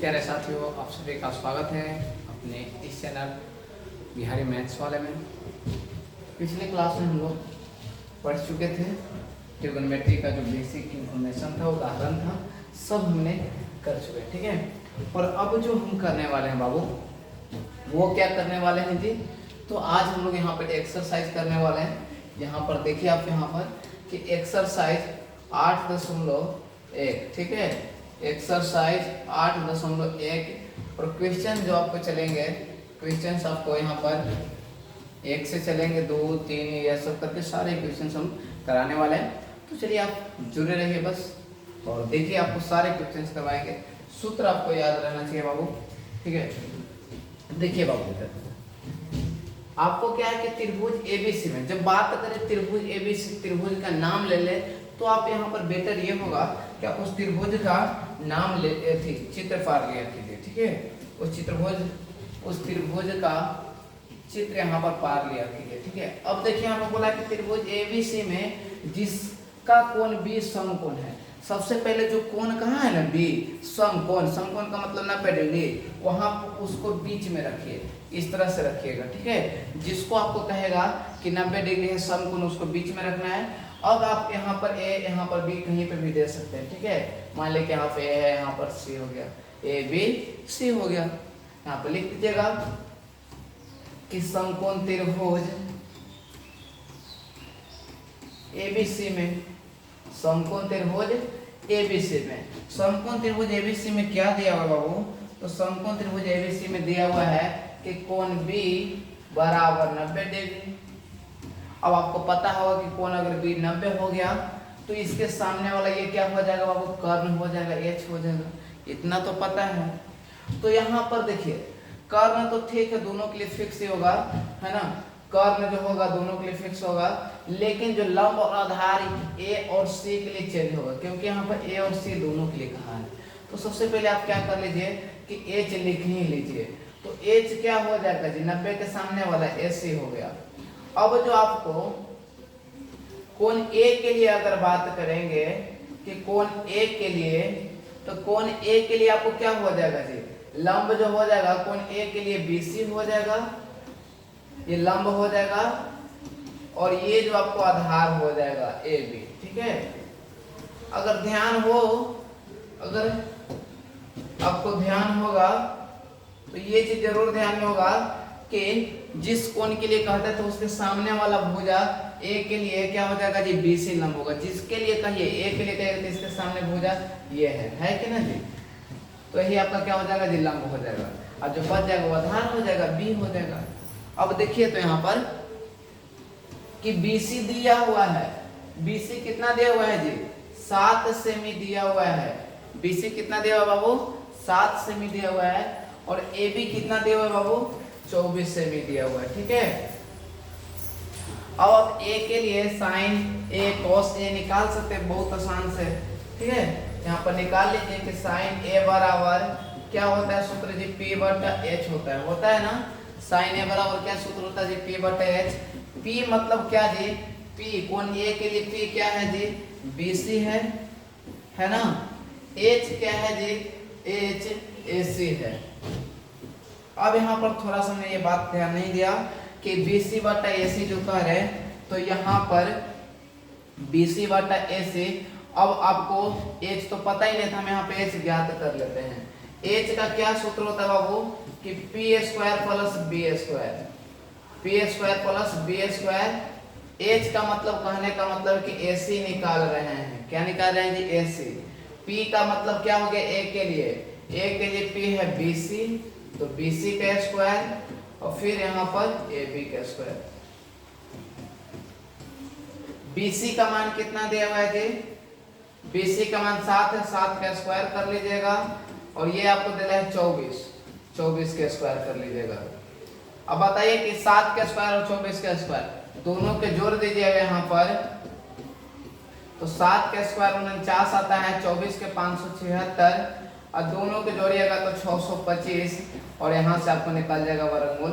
प्यारे साथियों, आप सभी का स्वागत है अपने इस चैनल बिहारी मैथ्स वाले में। पिछले क्लास में हम लोग पढ़ चुके थे ट्रिग्नोमेट्री का जो बेसिक इंफॉर्मेशन था, उदाहरण था, सब हमने कर चुके, ठीक है। और अब जो हम करने वाले हैं बाबू, वो क्या करने वाले हैं जी, तो आज हम लोग यहाँ पर एक्सरसाइज करने वाले हैं। यहाँ पर देखिए आप यहाँ पर कि एक्सरसाइज 8.1, ठीक है, एक्सरसाइज 8.1 और क्वेश्चन जो आपको चलेंगे, क्वेश्चंस आपको यहाँ पर 1 से चलेंगे 2, 3 या सब करके सारे क्वेश्चंस हम कराने वाले हैं। तो चलिए आप जुड़े रहिए बस, और देखिए आपको सारे क्वेश्चंस करवाएंगे। सूत्र आपको याद रहना चाहिए बाबू, ठीक है। देखिए बाबू, आपको क्या है कि त्रिभुज एबीसी में जब बात करें, त्रिभुज एबीसी त्रिभुज का नाम ले ले, तो आप यहाँ पर बेटर ये होगा कि आप उस त्रिभुज का नाम ले थी, चित्र पार लिया कीजिए, ठीक है। उस त्रिभुज का चित्र यहाँ पर पार लिया कीजिए, ठीक है। अब देखिए हमें बोला कि त्रिभुज एबीसी में जिसका कोण बी समकोण है, सबसे पहले जो कोण कहाँ है ना, बी, समकोण, समकोण का मतलब 90 डिग्री, वहां उसको बीच में रखिए, इस तरह से रखिएगा, ठीक है। जिसको आपको कहेगा कि 90 डिग्री है समकोण, उसको बीच में रखना है। अब आप यहाँ पर ए, यहाँ पर बी कहीं पे भी दे सकते हैं, ठीक है। मान लें कि यहाँ पे ए है, यहाँ पर सी हो गया, ए बी सी हो गया। यहाँ पर लिख दीजिएगा कि समकोण त्रिभुज एबीसी में, समकोण त्रिभुज एबीसी में, समकोण त्रिभुज एबीसी में क्या दिया हुआ बाबू, तो समकोण त्रिभुज एबीसी में दिया हुआ है कि कोण बी बराबर 90 डिग्री। अब आपको पता होगा कि कोण अगर बी 90 हो गया तो इसके सामने वाला ये क्या हो जाएगा बाबू, कर्ण हो जाएगा, एच हो जाएगा, इतना तो पता है। तो यहाँ पर देखिए कर्ण तो ठीक है, दोनों के लिए फिक्स ही होगा, है ना, कर्ण जो होगा दोनों के लिए फिक्स होगा, लेकिन जो लंब और आधार ए और सी के लिए चेंज होगा, क्योंकि यहाँ पर ए और सी दोनों के लिए कहा है। तो सबसे पहले आप क्या कर लीजिए कि एच लिख ही लीजिए, तो एच क्या हो जाएगा जी, 90 के सामने वाला ए सी हो गया। अब जो आपको कोण ए के लिए अगर बात करेंगे कि कोण ए के लिए, तो कोण ए के लिए आपको क्या हो जाएगा जी, लंब जो हो जाएगा कोण ए के लिए बीसी हो जाएगा, ये लंब हो जाएगा, और ये जो आपको आधार हो जाएगा ए बी, ठीक है। अगर ध्यान हो, अगर आपको ध्यान होगा तो ये चीज जरूर ध्यान में होगा कि जिस कोण के लिए कहते हैं तो उसके सामने वाला भुजा ए के लिए क्या हो जाएगा जी, बीसी लंब होगा। जिसके लिए कहिए ए के लिए कहिए तो इसके सामने भुजा ये है कि ना जी, तो यही आपका क्या हो जाएगा जी, लंब हो जाएगा, और जो बच जाएगा वो आधार हो जाएगा, बी हो जाएगा। अब देखिए तो यहाँ पर कि बीसी दिया हुआ है, बीसी कितना दिया हुआ है जी, 7 सेमी दिया हुआ है। बीसी कितना दिया हुआ बाबू, 7 सेमी दिया हुआ है, और ए बी कितना दिया हुआ है बाबू, 24 सेमी दिया हुआ है, ठीक है। अब ए के लिए साइन ए कॉस ए निकाल सकते हैं बहुत आसान से, ठीक है। यहाँ पर निकाल लीजिए कि साइन ए बराबर क्या होता है सूत्र जी, पी बटा एच होता है ना। साइन ए बराबर क्या सूत्र होता है जी, पी बटा एच। पी मतलब क्या जी, पी कोण ए के लिए पी क्या है जी, बीसी है ना। एच क्या है जी, एच एसी है। अब यहाँ पर थोड़ा सा मैंने ये बात ध्यान नहीं दिया कि बीसी बटा एसी जो कह रहे हैं, तो यहाँ पर बीसी बटा एसी, अब आपको एच तो पता ही नहीं था, हम यहाँ पे एच ज्ञात कर लेते हैं। एच का क्या सूत्र होता है बाबू कि P square plus B square, P square plus B square. H का मतलब कहने का मतलब कि एसी निकाल रहे हैं, क्या निकाल रहे हैं जी, एसी। पी का मतलब क्या हो गया, ए के लिए पी है बीसी, तो बीसी का स्क्वायर, और फिर यहाँ पर ए बी का स्क्वायर। बीसी का मान कितना दिया हुआ है जी, बीसी का मान 7 है, 7 का स्क्वायर कर लीजिएगा, और ये आपको दे रहा है 24 का स्क्वायर कर लीजिएगा। अब बताइए कि 7 का स्क्वायर और 24 का स्क्वायर दोनों के जोड़ दीजिएगा यहाँ पर, तो 7 का स्क्वायर 49 आता है, 24 के 576, और दोनों के जोड़िएगा तो 625, और यहाँ से आपको निकल जाएगा वर्गमूल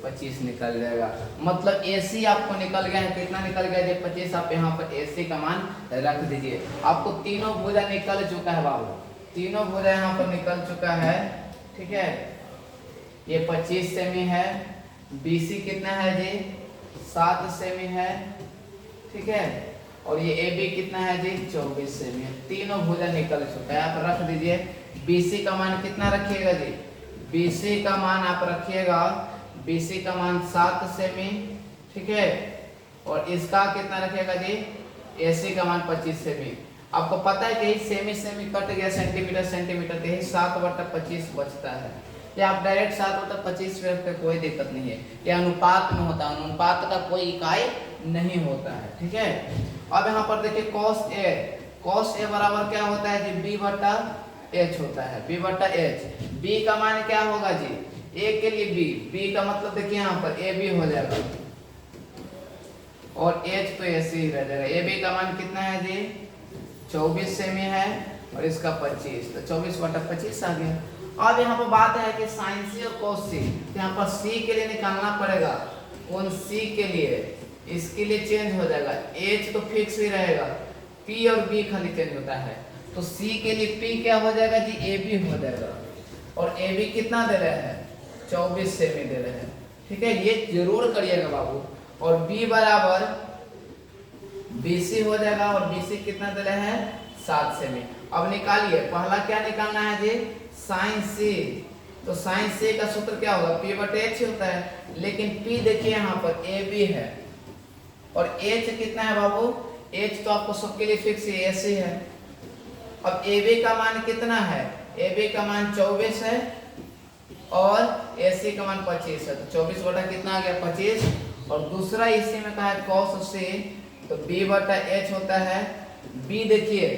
25 निकल जाएगा। मतलब AC आपको निकल गया है, कितना निकल गया जी, 25। आप यहाँ पर AC का मान रख दीजिए, आपको तीनों भुजा निकल चुका है बाबू, तीनों भुजा यहाँ पर निकल चुका है। ठीक है, ये 25 सेमी है। BC कितना है जी 7 सेमी है। ठीक है, और ये AB कितना है जी 24 सेमी है। तीनों भुजा निकल चुका है। आप रख दीजिए BC का मान कितना रखिएगा जी, BC का मान आप रखिएगा, BC का मान 7 सेमी। ठीक है, और इसका कितना रखिएगा जी, AC का मान 25 सेमी। आपको पता है कि सेमी सेमी कट गया सेंटीमीटर सेंटीमीटर, तो यही 7/25 बचता है। या आप डायरेक्ट 7/25 पे रखते, कोई दिक्कत नहीं है। यह अनुपात में होता है, अनुपात का कोई इकाई नहीं होता है। ठीक है, अब यहाँ पर देखिए cos A बराबर क्या होता है जी, B/H होता है। B/H, B का मान क्या होगा जी, A के लिए B का मतलब देखिए यहाँ पर AB हो जाएगा और H तो ऐसे ही रह जाएगा। AB का मान कितना है जी 24 सेमी है और इसका 25, तो 24/25 आ गया। अब यहाँ पर बात है कि sin C और cos C, यहाँ पर C के लिए निकालना पड़ेगा। कौन C के लिए, इसके लिए चेंज हो जाएगा, H तो फिक्स ही रहेगा, P और B खाली चेंज होता है। तो C के लिए P क्या हो जाएगा जी, AB हो जाएगा। और AB कितना दे रहे हैं 24 सेमी दे रहे हैं। ठीक है, ये जरूर करिएगा बाबू। और B बराबर BC हो जाएगा और BC कितना दे रहे हैं 7 सेमी। अब निकालिए, पहला क्या निकालना है जी sin C। तो sin C का सूत्र क्या होगा, P/H होता है। लेकिन P देखिए यहाँ पर AB है और H कितना है बाबू, H तो आपको सबके लिए फिक्स है, ऐसे है। अब AB का मान कितना है, AB का मान 24 है और AC का मान 25 है। तो 24 बटा कितना आ गया 25। और दूसरा इसी में कहा है cos C, तो B/H होता है। B देखिए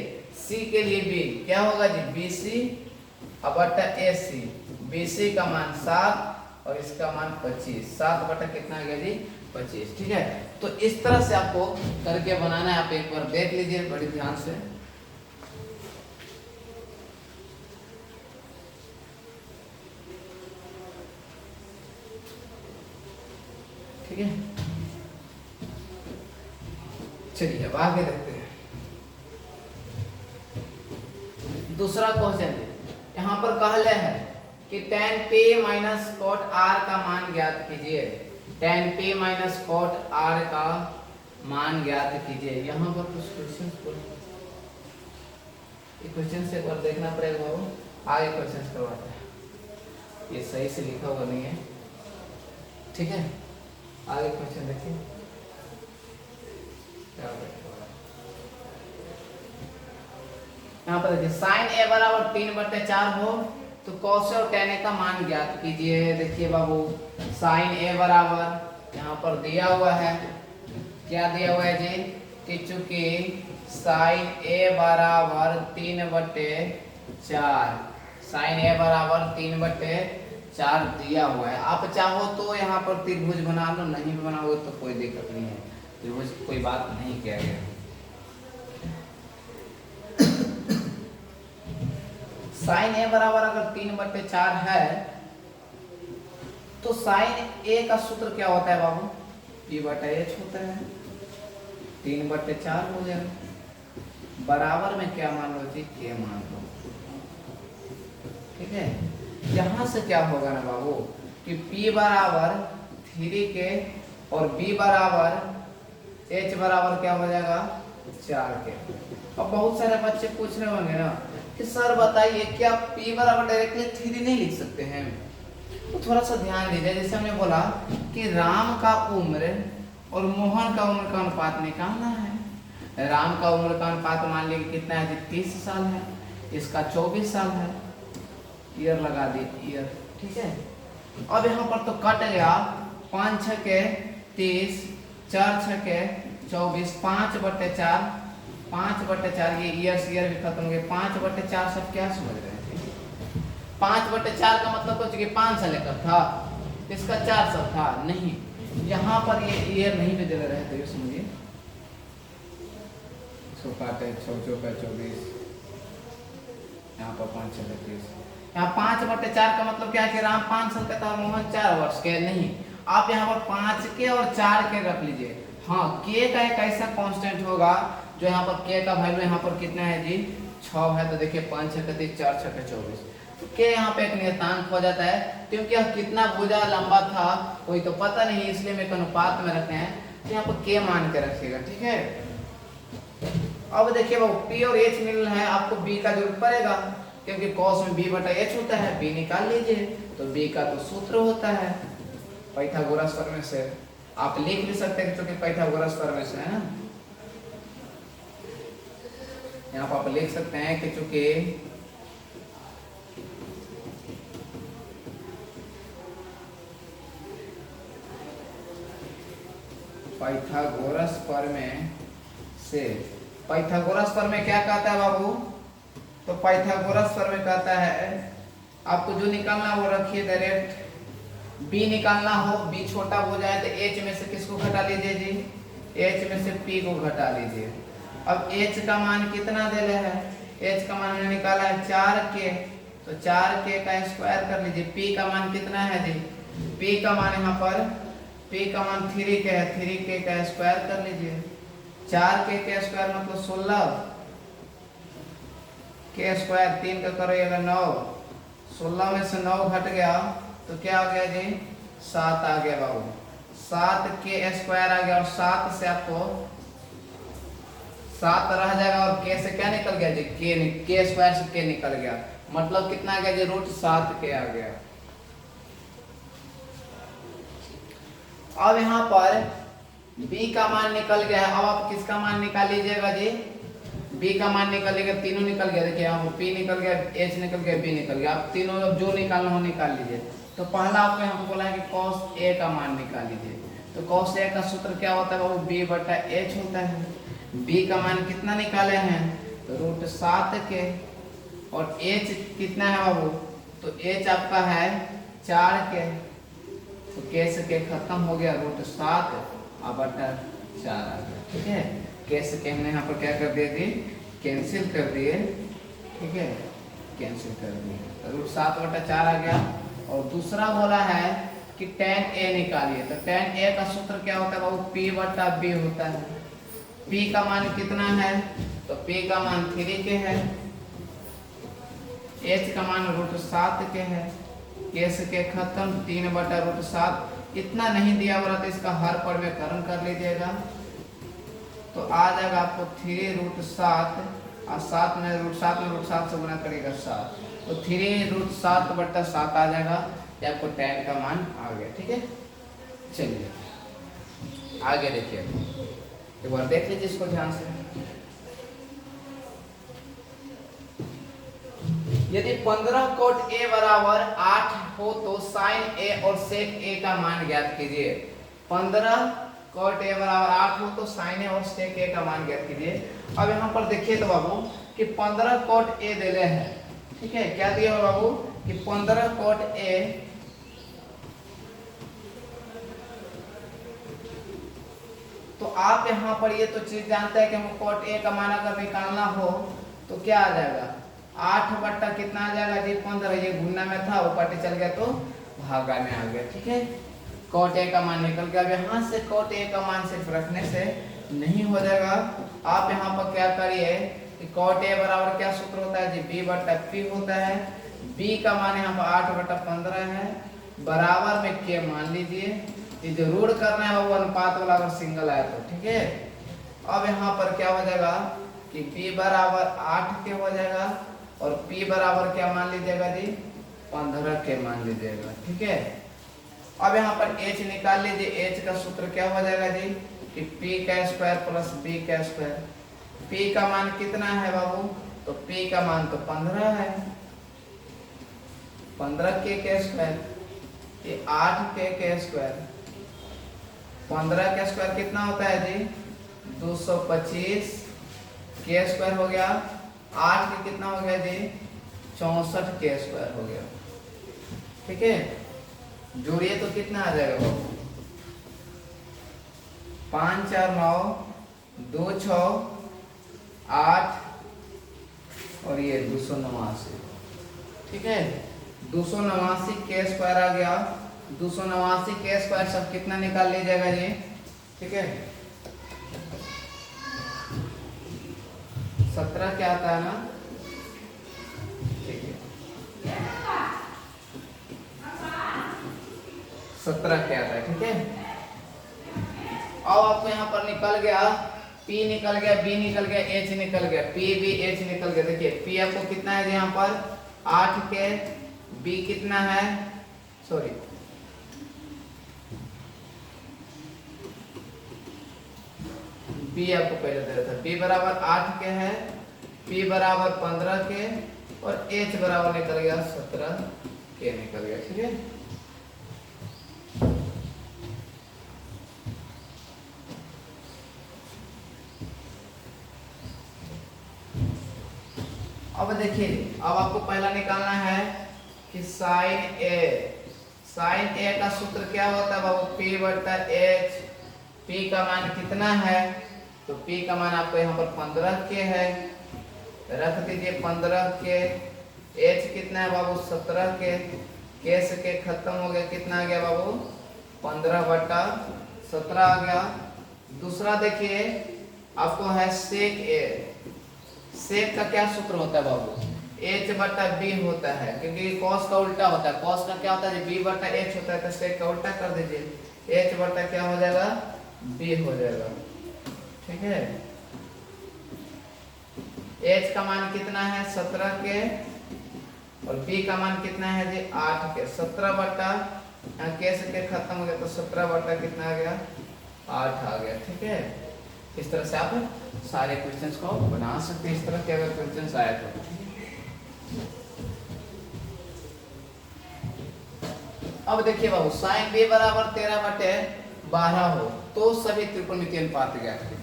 C के लिए B क्या होगा जी, BC/AC। BC का मान 7 और इसका मान 25, 7 बटा कितना आ गया जी 25। ठीक है, तो इस तरह से आपको करके बनाना है। आप एक बार देख लीजिए बड़ी ध्यान से। ठीक है, चलिए अब आगे देखते हैं। दूसरा क्वेश्चन यहाँ पर कहले है कि tan P minus cot R का मान ज्ञात कीजिए। tan P minus cot R का मान ज्ञात कीजिए। यहाँ पर कुछ क्वेश्चन से एक बार देखना पड़ेगा, आगे क्वेश्चन करवाते हैं। ये सही से लिखा हुआ नहीं है। ठीक है, आगे क्वेश्चन देखिए क्या यहाँ पर देखिए sin A बराबर 3/4 हो तो cos और tan A का मान ज्ञात कीजिए। देखिए बाबू sin A बराबर यहाँ पर दिया हुआ है, क्या दिया हुआ है जी, कि चूंकि sin A बराबर 3/4, sin A बराबर 3/4 दिया हुआ है। आप चाहो तो यहाँ पर त्रिभुज बना लो, नहीं बनाओगे तो कोई दिक्कत नहीं है, त्रिभुज कोई बात नहीं किया गया। sin A बराबर अगर 3/4 है तो sin A का सूत्र क्या होता है बाबू, P/H होता है। 3/4 हो जाएगा, बराबर में क्या मान लो जी, K मान लो। ठीक है, यहाँ से क्या होगा ना बाबू कि P बराबर 3K और B बराबर H बराबर क्या हो जाएगा 4K। अब बहुत सारे बच्चे पूछ रहे होंगे ना कि सर बताइए क्या P बराबर डायरेक्टली 3 नहीं लिख सकते हैं। तो थोड़ा सा ध्यान दीजिए, जैसे हमने बोला कि राम का उम्र और मोहन का उम्र का अनुपात निकालना है। राम का उम्र का अनुपात मान लीजिए कितना है, 30 साल है, इसका 24 साल है, ईयर लगा दी ईयर। ठीक है, अब यहाँ पर तो कट गया, 5 6 के 30, 4 6 के 24, 5/4, 5/4 ये ईयर से ईयर भी खत्म हो गए। 5/4 सब क्या समझ रहे हैं, 5/4 का मतलब कुछ कि 5 साल लेकर था, इसका 4 साल था नहीं, यहाँ पर ये ईयर नहीं भी दे रहे थे, समझिए। इसको काटे 6 का 24, यहाँ पर 5 6 30, यहाँ 5/4 का मतलब क्या है कि राम 5 साल का था, मोहन 4 वर्ष के। नहीं, आप यहाँ पर 5 के और 4 के रख लीजिए। हाँ, के का एक ऐसा कांस्टेंट होगा जो यहाँ पर के का वैल्यू यहाँ पर कितना है जी 6 है तो देखिए 5 6 30 4 6 24, तो के यहाँ पे एक नियतांक हो जाता है, क्योंकि यह कितना भुजा लंबा था कोई तो पता नहीं, इसलिए मैं एक अनुपात में रखे हैं, तो यहाँ पर के मान के रखिएगा, ठीक है। अब देखिए वो पी और एच मिल है, आपको बी का जरूरत पड़ेगा, क्योंकि कॉस में बी बटा एच होता है, बी निकाल लीजिए, तो बी का तो सूत्र होता है पाइथागोरस प्रमेय से, आप लिख भी सकते हैं क्योंकि पाइथागोरस प्रमेय से है ना, यहाँ पर आप लिख सकते हैं कि चूंकि पाइथागोरस प्रमेय से, पाइथागोरस प्रमेय क्या कहता है बाबू, तो पाइथागोरस प्रमेय कहता है आपको जो निकालना वो रखिए डायरेक्ट, बी निकालना हो, बी छोटा हो जाए तो एच में से किसको घटा लीजिए जी, एच में से पी को घटा लीजिए। अब एच का मान कितना दे रहे हैं, एच का मान मैंने निकाला है 4k, तो 4k का स्क्वायर कर लीजिए, पी का मान कितना है जी, पी का मान यहाँ पर पी का मान 3k है, 3k का स्क्वायर कर लीजिए, 4k का स्क्वायर मतलब 16, के स्क्वायर 3 का करोगे 9, 16 में से 9 घट गया तो क्या आ गया जी, 7 आ गया बाबू, 7k स्क्वायर आ गया, और 7 से आपको 7 रह जाएगा, और k से क्या निकल गया जी, k स्क्वायर से k निकल गया, मतलब कितना आ गया जी, √7k आ गया। अब यहाँ पर b का मान निकल गया है, अब आप किसका मान निकाल लीजिएगा जी, b का मान निकलेगा, तीनों निकल गया, देखिए यहाँ p निकल गया, h निकल गया, b निकल गया, आप तीनों अब जो निकालना हो निकाल लीजिए। तो पहला आपको यहाँ पे बोला है कि cos a का मान निकाल लीजिए, तो cos a का सूत्र क्या होता है वो b बटा h होता है, b का मान कितना निकाले हैं, तो √7k, और h कितना है बाबू, तो h आपका है 4k, तो k से k खत्म हो गया, √7 बटा 4 आ गया, ठीक है। k से k हमने यहाँ पर क्या कर दिया जी, कैंसिल कर दिए, ठीक है, कैंसिल कर दिए, तो √7 बटा 4 आ गया। और दूसरा बोला है कि tan a निकालिए, तो tan a का सूत्र क्या होता है बाबू, p बटा b होता है, p का मान कितना है, तो p का मान 3k है, h का मान √7k है, k से k खत्म, 3 बटा √7, इतना नहीं दिया हुआ तो इसका हर परिमेयकरण कर लीजिएगा, तो आ जाएगा आपको 3√7, और 7 में √7 से गुना करेगा 7, तो 3√7 बटा 7 आ जाएगा, ये आपको tan का मान आ गया, ठीक है। चलिए आगे देखिए, एक बार देख लीजिए इसको ध्यान से, यदि 15 cot a बराबर 8 हो तो sin a और sec a का मान ज्ञात कीजिए। 15 cot a बराबर 8 हो तो sin a और sec a का मान ज्ञात कीजिए। अब यहाँ पर देखिए तो बाबू कि 15 cot a दे रहे हैं, ठीक है, क्या दिया बाबू कि 15 cot a, तो आप यहाँ पर ये तो चीज जानते हैं कि हम cot a का मान अगर निकालना हो तो क्या आ जाएगा, 8 बट्टा कितना आ जाएगा जी 15, ये गुना में था वो पार्टी चल गया तो भागा में आ गया, ठीक है। cot a का मान निकल गया। अब यहाँ से cot a का मान सिर्फ रखने से नहीं हो जाएगा, आप यहाँ पर क्या करिए कि cot a बराबर क्या सूत्र होता है जी, b बट्टा p होता है, b का मान यहाँ पर 8 बट्टा 15 है, बराबर में k मान लीजिए, ये जो रूढ़ करना है वो अनुपात वाला अगर सिंगल आए तो, ठीक है। अब यहाँ पर क्या हो जाएगा कि p बराबर 8 के हो जाएगा, और p बराबर क्या मान लीजिएगा जी 15 के मान लीजिएगा, ठीक है। अब यहाँ पर h निकाल लीजिए, h का सूत्र क्या हो जाएगा जी कि p का स्क्वायर प्लस b का स्क्वायर, p का मान कितना है बाबू, तो p का मान तो 15 है, 15 के स्क्वायर, ये 8 के स्क्वायर, 15 का स्क्वायर कितना होता है जी 225 के स्क्वायर हो गया, 8 के कितना हो गया जी 64 के स्क्वायर हो गया, ठीक है। जोड़िए तो कितना आ जाएगा बाबू, 5 4 9 2 6 8 और ये 289, ठीक है। 289 के स्क्वायर आ गया, 289 के स्क्वायर सब कितना निकाल लीजिएगा जी, ठीक है। 17 क्या आता है ना 17 के आता है, ठीक है। अब आपको यहाँ पर निकल गया P निकल गया, B निकल गया, H निकल गया, P B H निकल गया। देखिए P आपको कितना है यहाँ पर 8 के, B कितना है, सॉरी B आपको पहले दे रहा था, B बराबर 8 के है, P बराबर 15 के और H बराबर निकल गया 17 के निकल गया, ठीक है। अब देखिए, अब आपको पहला निकालना है कि साइन ए का सूत्र क्या होता है बाबू, P बटा H। P का मान कितना है, तो P का मान आपको यहाँ पर 15 के है, रख दीजिए 15 के। H कितना है बाबू 17 के से के खत्म हो गया, कितना आ गया बाबू 15 बटा 17 आ गया। दूसरा देखिए आपको है सेक ए। सेक का क्या सूत्र होता है बाबू, H बटा B होता है, क्योंकि कॉस का उल्टा होता है। कॉस का क्या होता है, B बटा H होता है, तो सेक का उल्टा कर दीजिए, H बटा क्या हो जाएगा B हो जाएगा, ठीक है। H का मान कितना है 17 के और B का मान कितना है जी 8 के। 17 बटा के से के खत्म हो गया, तो 17 बटा कितना आ गया 8 आ गया, ठीक है। इस तरह से आप सारे क्वेश्चंस को बना सकते हैं, इस तरह के अगर क्वेश्चंस आए तो। अब देखिए बाबू, साइन बी बराबर 13 बटे 12 हो तो सभी त्रिकोणमितीय अनुपात ज्ञात कीजिए।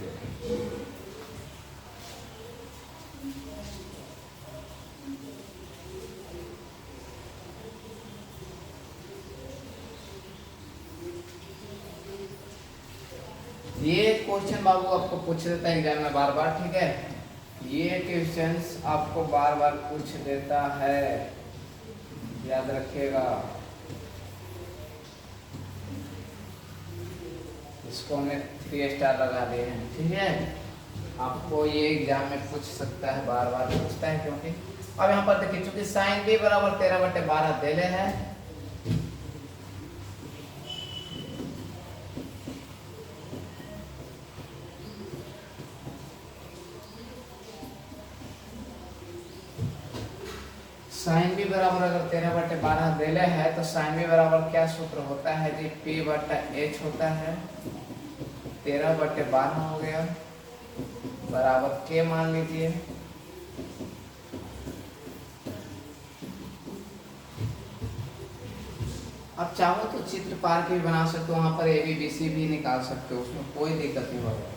ये क्वेश्चन बाबू आपको पूछ देता है एग्जाम में बार बार, ठीक है। ये क्वेश्चंस आपको बार बार पूछ देता है, याद रखिएगा। इसको हमने 3 स्टार लगा दिए हैं, ठीक है। आपको ये एग्जाम में पूछ सकता है, बार बार पूछता है, क्योंकि अब यहाँ पर देखिए चूंकि साइन बी बराबर 13 बटे 12 देले है, साइन बी बराबर अगर 13 बटे 12 देले है तो साइन बी बराबर क्या सूत्र होता है जी, P बटा H होता है। 13 बटे 12 हो गया बराबर के मान लीजिए, अब चाहो तो चित्र पार के भी बना सकते हो, वहां पर ए बी बी सी भी निकाल सकते हो, उसमें कोई दिक्कत नहीं होगा।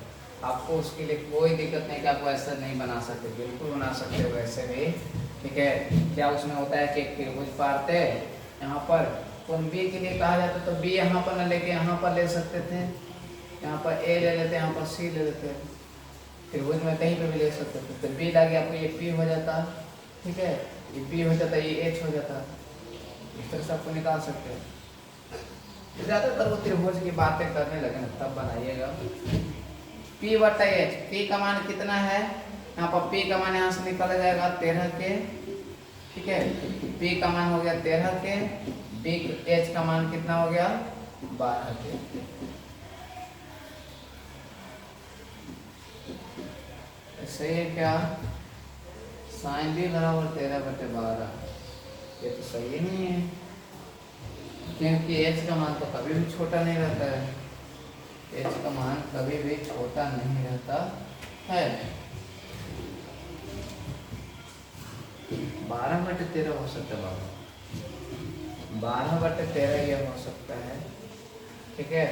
आपको उसके लिए कोई दिक्कत नहीं कि आपको ऐसा नहीं बना सकते, बिल्कुल बना सकते हो ऐसे भी, ठीक है। क्या उसमें होता है कि एक त्रिभुज पारते यहाँ पर कोण बी के लिए कहा जाता, तो बी यहाँ पर न लेके यहाँ पर ले सकते थे, यहाँ पर ए ले लेते, यहाँ पर सी ले लेते, त्रिभुज में कहीं पे भी ले सकते थे। तो बी लगे आपको ये पी हो जाता, ठीक है, ये बी हो जाता, ये एच हो जाता, इस तरह से आपको निकाल सकते हैं। ज्यादातर वो त्रिभुज की बातें करने लगे ना तब बनाइएगा। P बटा H, P का मान कितना है, यहाँ पर P का मान यहाँ से निकल जाएगा 13 के, ठीक है। P का मान हो गया 13 के, H का मान कितना हो गया 12 के। सही है क्या, साइन भी बराबर 13 बटे 12, ये तो सही नहीं है, क्योंकि H का मान तो कभी भी छोटा नहीं रहता है, H का मान कभी भी छोटा नहीं रहता है। 12 बटे 13 हो सकता है बाबा, 12 बटे 13 ये हो सकता है, ठीक है।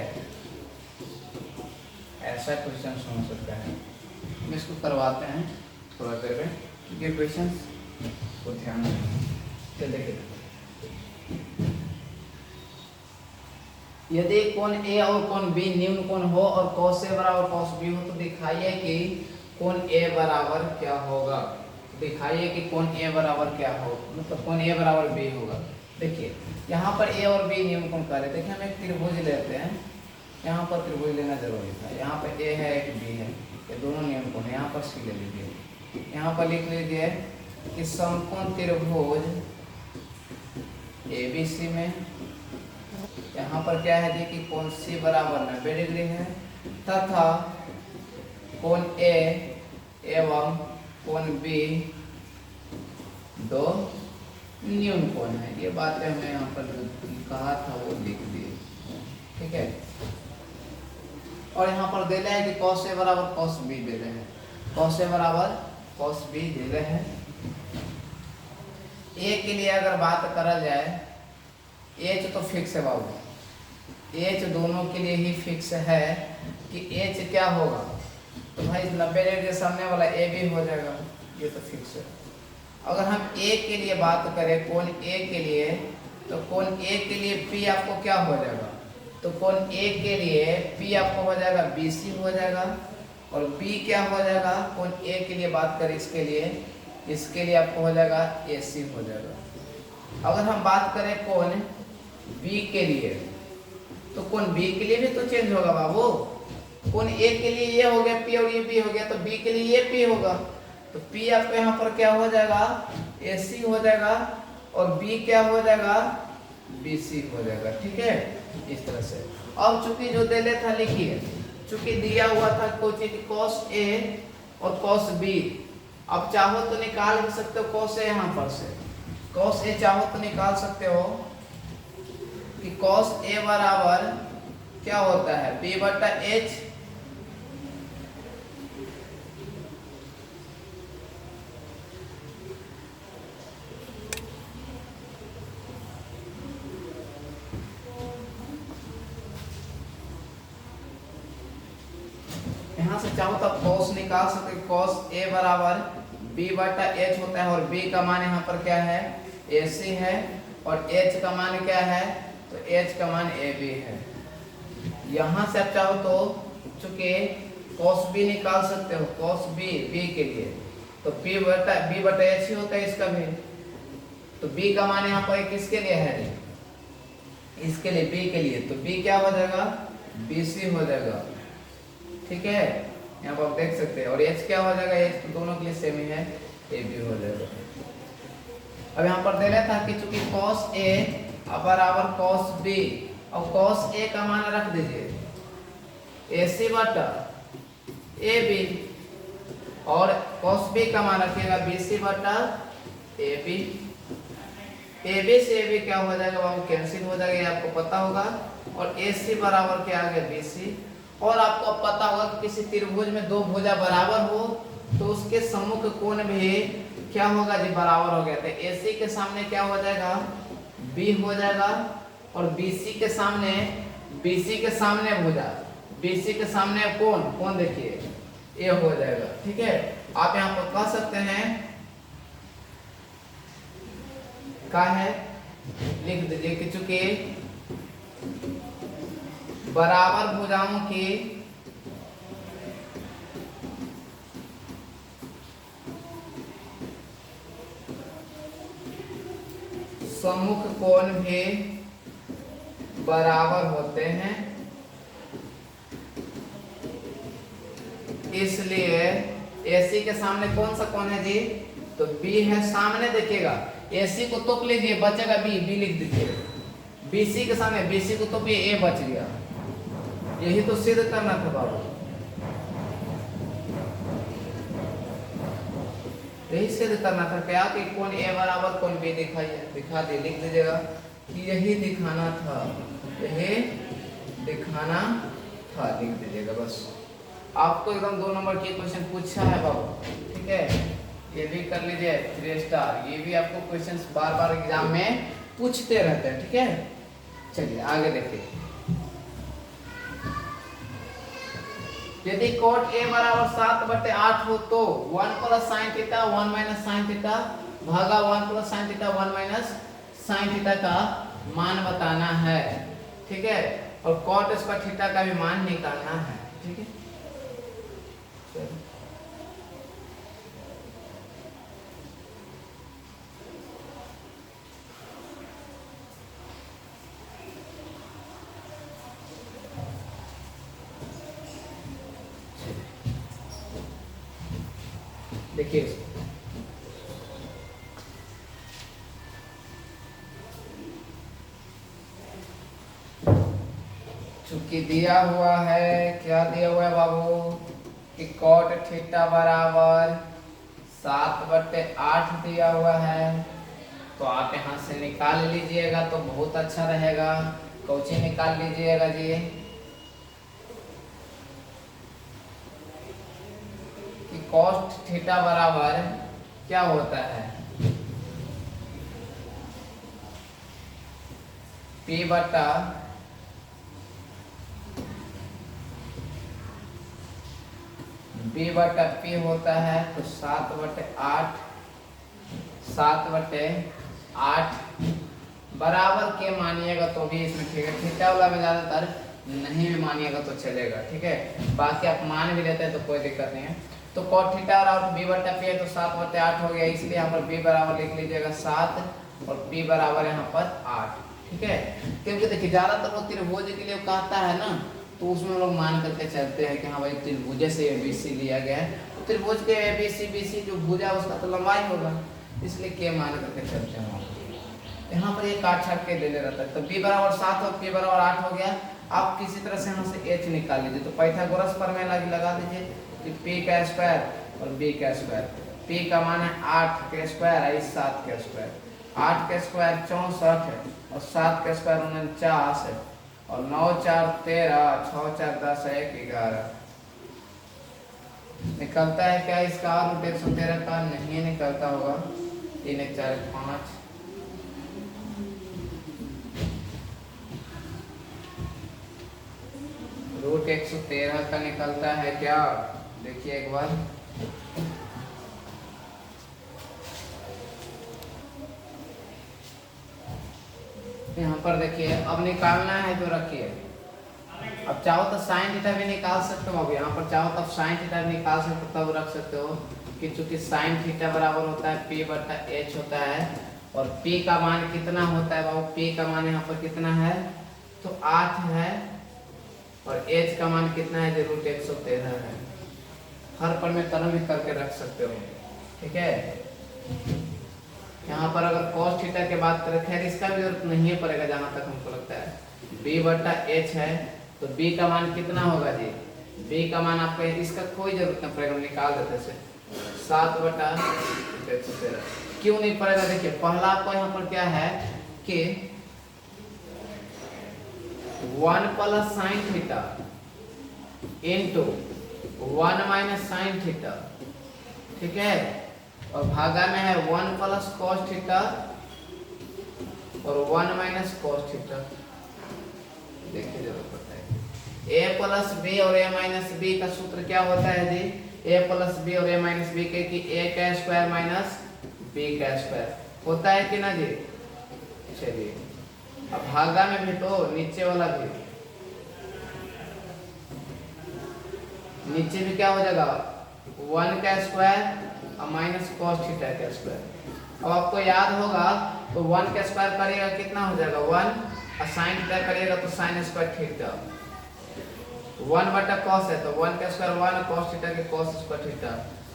ऐसा क्वेश्चन हो सकता है, हम इसको करवाते हैं थोड़ा देर में, क्योंकि क्वेश्चन को ध्यान से देखिए। यदि कोण ए और कोण बी न्यून कोण हो और cos ए बराबर cos बी हो तो दिखाइए कि कोण ए बराबर क्या होगा। दिखाइए कि कोण ए बराबर क्या हो, मतलब कोण ए बराबर बी होगा। देखिए यहाँ पर ए और बी न्यून कोण कर रहे, देखिए हम एक त्रिभुज लेते हैं, यहाँ पर त्रिभुज लेना जरूरी था। यहाँ पर ए है एक बी है, ये दोनों न्यून कोण है, यहाँ पर सी ले लीजिए। यहाँ पर लिख लीजिए कि समकोण त्रिभुज ABC में यहाँ पर क्या है देखिए कोण सी बराबर 90 डिग्री है तथा कोण ए एवं कोण बी दो न्यून कोण है। ये बातें हमें यहाँ पर जो कहा था वो लिख दिए, ठीक है। और यहाँ पर दे रहे हैं कि cos A बराबर cos B दे रहे हैं, cos A बराबर cos B दे रहे हैं। A के लिए अगर बात करा जाए, H तो फिक्स है बाबू, H दोनों के लिए ही फिक्स है कि H क्या होगा, तो भाई 90 डिग्री के सामने वाला A भी हो जाएगा, ये तो फिक्स है। अगर हम A के लिए बात करें कोण A के लिए, तो कोण A के लिए P आपको क्या हो जाएगा, तो कोण A के लिए P आपको हो जाएगा BC हो जाएगा, और B क्या हो जाएगा, कोण A के लिए बात करें इसके लिए आपको हो जाएगा AC हो जाएगा। अगर हम बात करें कोण B के लिए, तो कोण B के लिए भी तो चेंज होगा बाबू, कोण A के लिए ये हो गया P और ये B हो गया, तो B के लिए ये P होगा, तो P आपको यहाँ पर क्या हो जाएगा AC हो जाएगा, और B क्या हो जाएगा BC हो जाएगा, ठीक है। इस तरह से अब चूंकि जो दे ले था लिखिए, चूंकि दिया हुआ था कोई चीज cos A और cos B, अब चाहो तो निकाल भी सकते हो cos A, यहाँ पर से cos A चाहो तो निकाल सकते हो कि cos A बराबर क्या होता है B बटा H, यहाँ से चाहो तो cos निकाल सकते, cos A बराबर B बटा H होता है, और B का मान यहाँ पर क्या है AC है, और H का मान क्या है, तो H का मान AB है। यहाँ से आप चाहो तो चूंकि cos B निकाल सकते हो, cos B के लिए तो B बटा H ही होता है इसका भी, तो B का मान यहाँ पर किसके लिए है, इसके लिए B के लिए, तो B क्या हो जाएगा BC हो जाएगा, ठीक है। यहाँ पर आप देख सकते हैं, और H क्या हो जाएगा, H तो दोनों के लिए सेम ही है, AB हो जाएगा। अब यहाँ पर दे रहा था कि चूंकि cos A बराबर cos B, और cos A का मान रख दीजिए AC बटा AB, और cos B का मान रखिएगा BC बटा AB। AB से AB क्या हो जाएगा बाबू, कैंसिल हो जाएगा, ये आपको पता होगा, और AC बराबर क्या आ गया BC। और आपको अब पता होगा कि किसी त्रिभुज में दो भुजा बराबर हो तो उसके सम्मुख कोण भी क्या होगा जी, बराबर हो गया, तो AC के सामने क्या हो जाएगा B हो जाएगा, और BC के सामने भुजा, BC के सामने कोण देखिए A हो जाएगा, ठीक है। आप यहाँ पर कह सकते हैं क्या है, लिख दीजिए कि चूंकि बराबर भुजाओं की सम्मुख कोण भी बराबर होते हैं, इसलिए AC के सामने कौन सा कोण है जी, तो B है, सामने देखिएगा AC को तोप लीजिए, बचेगा B लिख दीजिए, BC के सामने BC को तोपिए, A बच गया। यही तो सिद्ध करना था बाबू, यही सिद्ध करना था क्या कि कोण A बराबर कोण B दिखा दे, लिख दीजिएगा कि यही दिखाना था, लिख दीजिएगा बस। आपको एकदम 2 नंबर की क्वेश्चन पूछा है बाबू, ठीक है, ये भी कर लीजिए 3 स्टार, ये भी आपको क्वेश्चन बार बार एग्जाम में पूछते रहते हैं, ठीक है। चलिए आगे देखिए, यदि cot A बराबर 7/8 हो तो 1 + sin θ 1 - sin θ भागा 1 + sin θ 1 - sin θ का मान बताना है, ठीक है, और cot स्क्वायर थीटा का भी मान निकालना है, ठीक है। देखिए कि दिया हुआ है, क्या दिया हुआ है बाबू, कि कॉट थीटा बराबर 7/8 दिया हुआ है। तो आप यहाँ से निकाल लीजिएगा तो बहुत अच्छा रहेगा। कौची निकाल लीजिएगा जी, कि कॉस्ट थीटा बराबर क्या होता है, P बटा B बटा P होता है। तो 7/8 बराबर के मानिएगा तो भी इसमें ठीक है, थीटा वाला में ज्यादातर नहीं भी मानिएगा तो चलेगा, ठीक है। बाकी आप मान भी लेते हैं तो कोई दिक्कत नहीं है। तो cot थीटा और B बटा P है तो 7/8 हो गया, इसलिए यहाँ पर B बराबर लिख लीजिएगा 7 और P बराबर यहाँ पर 8, ठीक है। क्योंकि देखिए ज्यादातर वो त्रिभुज के लिए कहता है ना, तो उसमें लोग मान करके चलते हैं कि हाँ भाई त्रिभुज से ABC लिया गया है, तो त्रिभुज के ABC BC जो भुजा उसका तो लंबाई होगा, इसलिए के मान करके चलते हैं। यहाँ पर एक 8 छट के ले रहता है। तो B बराबर 7 और P बराबर 8 हो गया। आप किसी तरह से यहाँ से H निकाल लीजिए। तो पाइथागोरस प्रमेय लगा दीजिए कि P का स्क्वायर और B का स्क्वायर। P का मान है 8 के स्क्वायर है 7 के स्क्वायर। 8 के स्क्वायर 64 है और 7 के स्क्वायर 49 है और 9 4 13 6 4 10 1 11 निकलता है क्या इसका रूट 113 का? नहीं निकलता होगा। 3 1 4 5 रूट 113 का निकलता है क्या? देखिए एक बार, यहाँ पर देखिए। अब निकालना है तो रखिए, अब चाहो तो साइन थीटा भी निकाल सकते हो। अब यहाँ पर चाहो तो साइन थीटा निकाल सकते हो, तब रख सकते हो कि चूंकि साइन थीटा बराबर होता है P बटा H होता है और P का मान कितना होता है बाबू? P का मान यहाँ पर कितना है तो 8 है और H का मान कितना है जो रूट 113 है। हर पर में कलम भी करके रख सकते हो, ठीक है। यहाँ पर अगर cos थीटा के बात करें, खैर इसका भी जरूरत नहीं पड़ेगा जहां तक हमको लगता है। B बटा H है तो B का मान कितना होगा जी? B का मान आपको इसका कोई जरूरत नहीं पड़ेगा, निकाल देते से 7/113। क्यों नहीं पड़ेगा? देखिए पहला आपको यहाँ पर क्या है कि 1 plus sine theta into 1 minus sine theta, ठीक है। और भागा में है 1 प्लस कॉस थीटा और 1 माइनस कॉस थीटा। देखिए जरूर पता है a प्लस बी और a माइनस बी का सूत्र क्या होता है जी? a प्लस बी और a माइनस बी के कि a का स्क्वायर माइनस b का स्क्वायर होता है कि ना जी? चलिए अब भागा में भी तो नीचे वाला भी, नीचे भी क्या हो जाएगा 1 का स्क्वायर और माइनस कॉस थीटा का स्क्वायर। अब आपको याद होगा तो 1 का स्क्वायर करिएगा कितना हो जाएगा 1 और साइन थीटा करिएगा तो साइन स्क्वायर थीटा। 1 बटा कॉस है तो 1 का स्क्वायर 1 कॉस थीटा के कॉस स्क्वायर थीटा।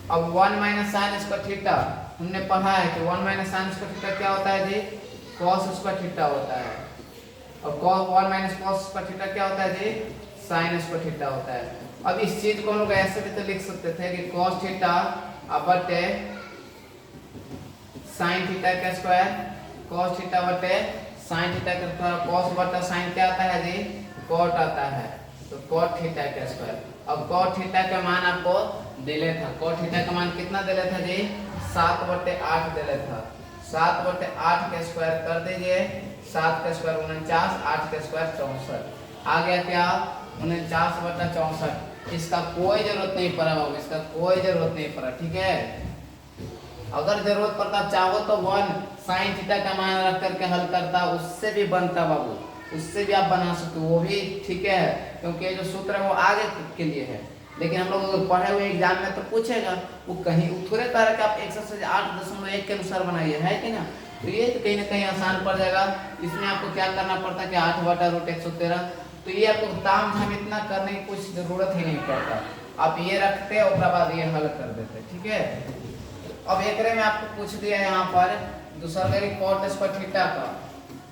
अब 1 माइनस साइन स्क्वायर थीटा हमने पढ़ा है कि 1 माइनस साइन स्क्वायर थीटा क्या होता है जी? कॉस स्क्वायर थीटा होता है। और 1 माइनस कॉस स्क्वायर थीटा क्या होता है जी? साइन स्क्वायर थीटा होता है। अब इस चीज को हम लोग ऐसे भी तो लिख सकते थे कि कॉस थीटा बटे साइन थीटा का स्क्वायर, कॉस थीटा बटे साइन थीटा का स्क्वायर। कॉस बटा साइन क्या आता है जी? कॉट आता है, तो कॉट थीटा का स्क्वायर। अब कॉट थीटा का मान आपको दिले था, कॉट थीटा का मान कितना दिले था जी? 7/8 दिले था। 7/8 का स्क्वायर कर दीजिए, 7 का स्क्वायर 49, 8 का स्क्वायर 64। आ गया क्या 49/64। इसका कोई जरूरत नहीं पड़ा बाबू, इसका कोई जरूरत नहीं पड़ा, ठीक है। अगर जरूरत पड़ता चाहो तो 1 साइन थीटा का मान रख करके हल करता, उससे भी बनता बाबू, उससे भी आप बना सकते हो, वो भी ठीक है। क्योंकि जो सूत्र है वो आगे के लिए है, लेकिन हम लोग पढ़े हुए एग्जाम में तो पूछेगा वो कहीं थोड़े तरह के आप एक्सरसाइज 8.1 के अनुसार बनाइए, है कि ना। तो ये तो कहीं ना कहीं आसान पड़ जाएगा। इसमें आपको क्या करना पड़ता है कि 8 बटा रूट 113, तो ये आपको ताम झाम इतना करने की कुछ जरूरत ही नहीं पड़ता। आप ये रखते और उसके बाद ये हल कर देते, ठीक है। अब एक में आपको पूछ दिया यहाँ पर दूसरा कॉट स्क्वायर थीटा का।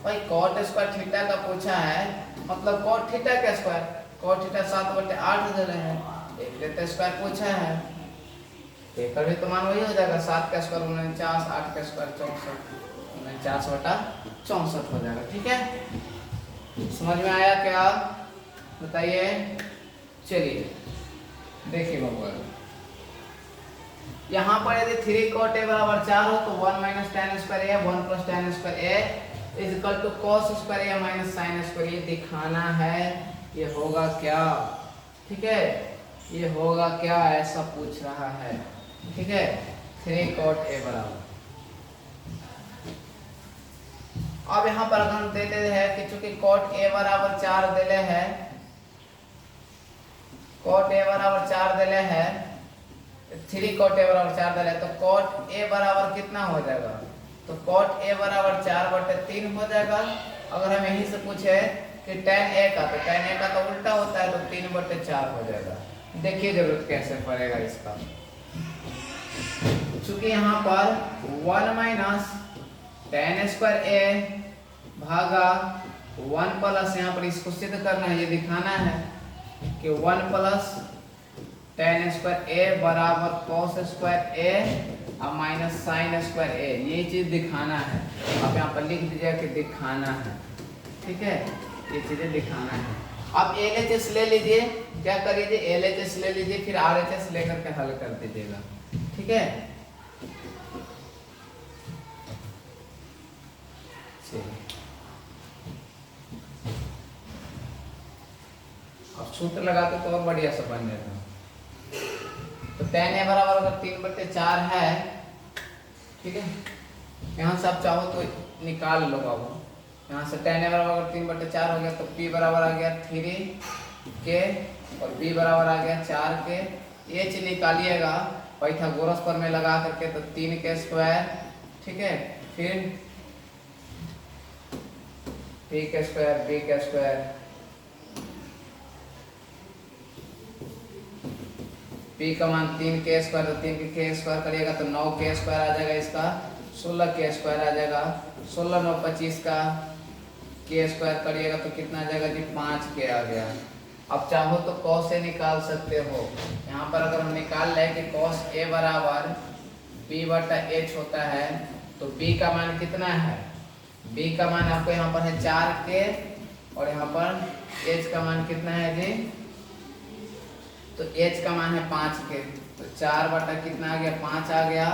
भाई कॉट स्क्वायर थीटा का पूछा है मतलब cot थीटा का स्क्वायर, cot थीटा 7/8 दे रहे हैं, एक लेते स्क्वायर पूछा है, एक भी तो मान वही हो जाएगा, 7 का स्क्वायर 49, 8 का स्क्वायर 64, 49/64 हो जाएगा। ठीक है, समझ में आया क्या, बताइए। चलिए देखिए बाबू, यहाँ पर यदि 3 cot a बराबर 4 हो तो 1 - tan square a 1 + tan square a is equal to cos square a - sin square, ये दिखाना है। ये होगा क्या, ठीक है, ये होगा क्या, ऐसा पूछ रहा है। ठीक है, 3 cot a बराबर, अब यहाँ पर अगर हम देते हैं कि चूंकि cot a बराबर 4 देले है, cot a बराबर 4 देले है, 3 cot a बराबर 4 देले, तो cot a बराबर कितना हो जाएगा, तो cot a बराबर 4/3 हो जाएगा। अगर हम यहीं से पूछे कि tan a का, तो tan a का तो उल्टा होता है, तो 3/4 हो जाएगा। देखिए जरूरत कैसे पड़ेगा इसका, चूंकि यहाँ पर 1 - tan स्क्वायर a भागा 1 प्लस, यहाँ पर इसको सिद्ध करना है, ये दिखाना है कि 1 + tan स्क्वायर a बराबर cos स्क्वायर a और माइनस sin स्क्वायर a, ये चीज दिखाना है। आप यहाँ पर लिख दीजिए कि दिखाना है। ठीक है, ये चीजें दिखाना है। आप LHS ले लीजिए, क्या करिए, LHS ले लीजिए, फिर RHS लेकर के हल कर दीजिएगा। ठीक है, अब सूत्र लगाते तो और बढ़िया से बन जाएगा। तो tan a बराबर अगर 3/4 है, ठीक है, यहाँ से आप चाहो तो निकाल लो बाबू। यहाँ से tan a बराबर अगर 3/4 हो गया तो p बराबर आ गया 3k और b बराबर आ गया 4k। ये चीज निकालिएगा पाइथागोरस पर में लगा करके, तो 3k², ठीक है, फिर p² b², p का मान 3k², तो 3k² करिएगा तो 9k² आ जाएगा, इसका 16k² आ जाएगा, 16 9 25 का k² करिएगा तो कितना आ जाएगा जी, 5k आ गया। अब चाहो तो cos a निकाल सकते हो। यहाँ पर अगर हम निकाल लें कि cos a बराबर b/h होता है, तो b का मान कितना है, b का मान आपको यहाँ पर है 4k और यहाँ पर h का मान कितना है जी, तो h का मान है 5k, तो 4 बटा कितना आ गया, 5 आ गया।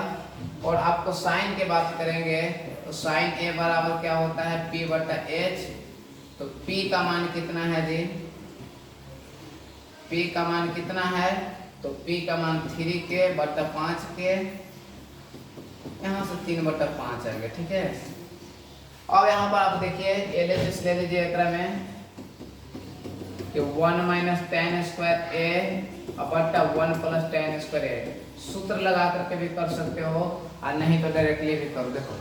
और आपको साइन की बात करेंगे तो साइन a बराबर क्या होता है, p/h, तो p का मान कितना है जी, p का मान कितना है, तो p का मान 3k/5k, यहाँ से 3/5 आएगा। ठीक है, अब यहाँ पर आप देखिए LHS ले लीजिए एकरा में कि 1 - tan स्क्वायर a बटा 1 + tan स्क्वायर a, सूत्र लगा करके भी कर सकते हो और नहीं तो डायरेक्टली भी करो। देखो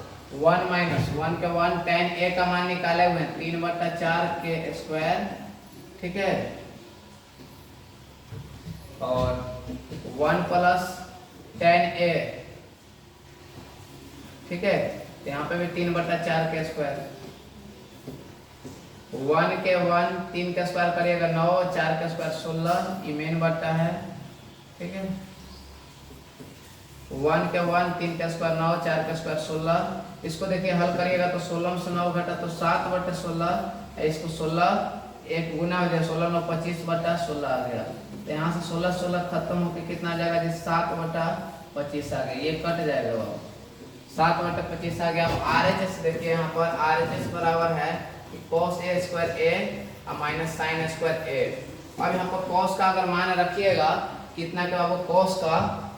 1 - 1 के 1, tan a का मान निकाले हुए हैं 3/4k², ठीक है, और 1 + tan a, ठीक है, यहाँ पे भी 3/4k², 1 के 1, 3 का स्क्वायर करिएगा 9, 4 का स्क्वायर 16, ये मेन बट्टा है। ठीक है, 1 के 1, 3 का स्क्वायर 9, 4 का स्क्वायर 16। इसको देखिए हल करिएगा तो 16 में से 9 घटा तो 7/16, इसको 16 एक गुना हो जाए, 16 9 25/16 आ गया। तो यहाँ से 16 16 खत्म होकर कितना आ जाएगा जी, 7/25 आ गया, ये कट जाएगा, 7/25 आ गया। अब RHS देखिए, यहाँ पर RHS बराबर है cos a² a minus sin square a। अब यहाँ पर cos का अगर मान रखिएगा कितना का वो cos का,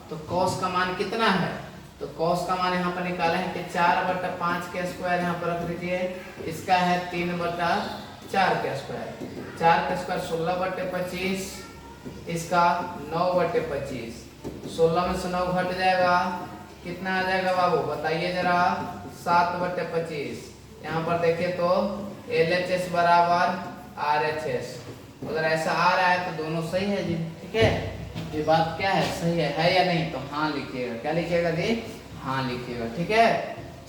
तो cos का मान कितना है, तो cos का मान यहाँ पर निकाले हैं कि 4/5k² यहाँ पर रख दीजिए, इसका है 3/4k², 4k² 16/25, इसका 9/25, 16 में से 9 घट जाएगा, कितना आ जाएगा बाबू बताइए जरा, 7/25। यहाँ पर देखिए तो LHS बराबर RHS, अगर ऐसा आ रहा है तो दोनों सही है जी। ठीक है, ये बात क्या है, सही है या नहीं, तो हाँ लिखिएगा, क्या लिखिएगा जी, हाँ लिखिएगा। ठीक है,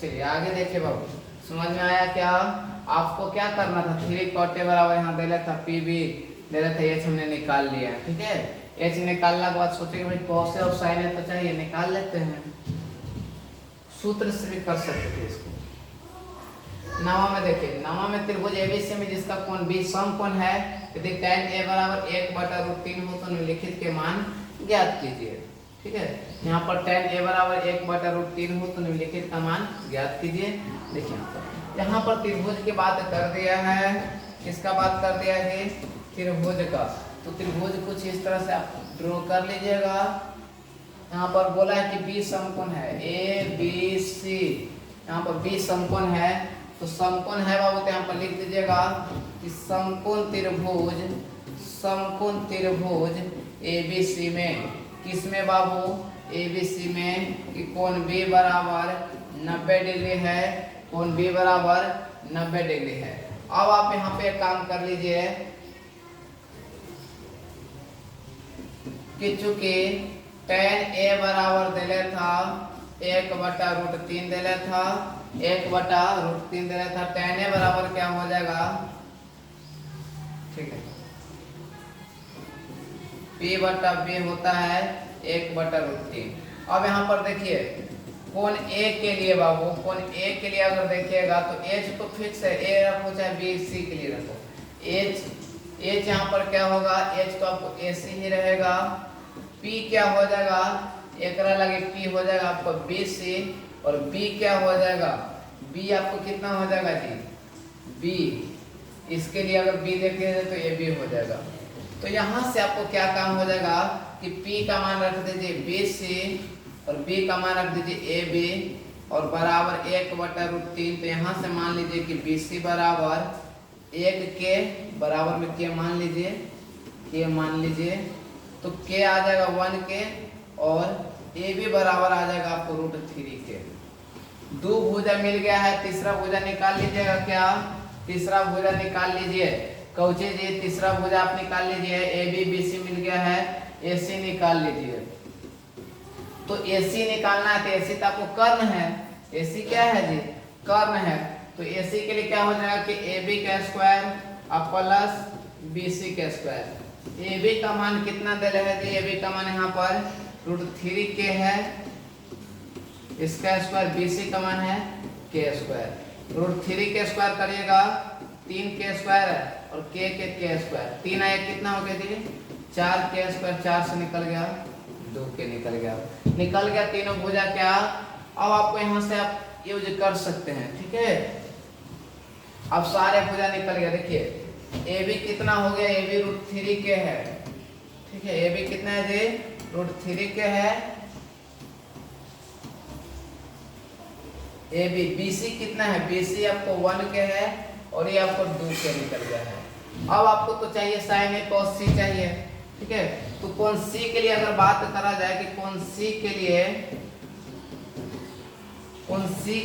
चलिए आगे देखिए बाबू, समझ में आया क्या, आपको क्या करना था, 3 cot A बराबर यहाँ दे था पी बी दे रहा था, एच हमने निकाल लिया है। ठीक है, एच निकालने के बाद सोचे कि भाई कॉस ए और साइन ए तो चाहिए, निकाल लेते हैं। सूत्र से भी कर सकते थे इसको। नामा में देखिए, नामा में त्रिभुज एबीसी में जिसका कोण बी सम कोण है, यदि tan a बराबर 1/√3 हो तो निम्नलिखित के मान ज्ञात कीजिए। ठीक है, यहाँ पर tan a बराबर 1/√3 हो तो निम्नलिखित का मान ज्ञात कीजिए। देखिए यहाँ पर त्रिभुज की बात कर दिया है, किसका बात कर दिया है, त्रिभुज का। तो त्रिभुज कुछ इस तरह से आप ड्रॉ कर लीजिएगा। यहाँ पर बोला है कि बी समकोण है, ए बी सी, यहाँ पर बी समकोण है, तो समकोण है बाबू, तो यहाँ पर लिख दीजिएगा कि समकोण त्रिभुज एबीसी में, किस में बाबू, एबीसी में, कि कोण बी बराबर 90 डिग्री है, कोण बी बराबर 90 डिग्री है। अब आप यहाँ पे एक काम कर लीजिए कि चूंकि tan a बराबर दिले था 1/√3 दिले था, 1/√3 दिले था, tan a बराबर क्या हो जाएगा, ठीक है, p/b होता है 1/√3। अब यहाँ पर देखिए कोण a के लिए बाबू, कोण a के लिए अगर देखिएगा तो h तो फिक्स है, a रखो चाहे b c के लिए रखो, h यहाँ पर क्या होगा, h तो आपको ac ही रहेगा, p क्या हो जाएगा, एकरा लगे p हो जाएगा आपको bc, और b क्या हो जाएगा, b आपको कितना हो जाएगा जी, b, इसके लिए अगर b देखेंगे तो ab हो जाएगा। तो यहाँ से आपको क्या काम हो जाएगा कि p का मान रख दीजिए bc और b का मान रख दीजिए ab और बराबर 1/√3। तो यहाँ से मान लीजिए कि bc बराबर 1 के बराबर में k मान लीजिए, तो k आ जाएगा 1 के, और ab बराबर आ जाएगा आपको √3 के। दो भुजा मिल गया है, तीसरा भुजा निकाल लीजिएगा, क्या तीसरा भुजा निकाल लीजिए, कौचे जी तीसरा भुजा आप निकाल लीजिए, ab bc मिल गया है, ac निकाल लीजिए। तो AC निकालना है तो AC तो आपको कर्ण है, AC क्या है जी, कर्ण है, तो AC के लिए क्या हो जाएगा कि AB का स्क्वायर अब प्लस BC का स्क्वायर। AB का मान कितना दे रहे थे, AB का मान यहाँ पर √3 के है, इसका स्क्वायर, BC का मान है k स्क्वायर, √3 के स्क्वायर करिएगा 3k स्क्वायर है, और k स्क्वायर, 3 आया कितना हो गया जी, 4k स्क्वायर, 4 से निकल गया 2k निकल गया तीनों भुजा क्या। अब आपको यहाँ से आप यूज कर सकते हैं। ठीक है, अब सारे भुजा निकल गया। देखिए AB कितना हो गया, AB √3 के है। ठीक है, AB कितना है जी, √3 के है। AB BC कितना है, BC आपको 1 के है, और ये आपको 2 के निकल गया है। अब आपको तो चाहिए sin A cos C चाहिए। ठीक है, तो कोण C के लिए अगर बात करा जाए कि कोण C के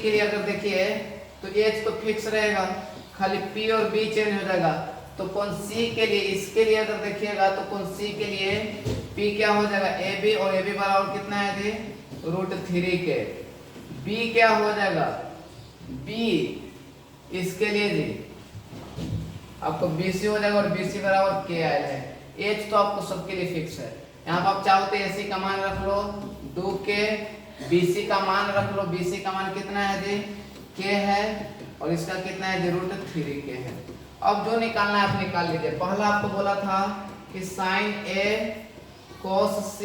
लिए अगर देखिए तो H तो फिक्स रहेगा, खाली P और B चेंज हो जाएगा। तो कोण C के लिए, इसके लिए अगर देखिएगा तो कोण C के लिए P क्या हो जाएगा, AB, और AB बराबर कितना है जी, √3 के। B क्या हो जाएगा, B इसके लिए जी आपको BC हो जाएगा, और BC बराबर K आया है। H तो आपको सबके लिए फिक्स है। यहाँ पर आप चाहो तो AC का मान रख लो 2 के, BC का मान रख लो, BC का मान कितना है जी, K है, और इसका कितना है जी, √3 के है। अब जो निकालना है आप निकाल लीजिए। पहला आपको बोला था कि sin A cos C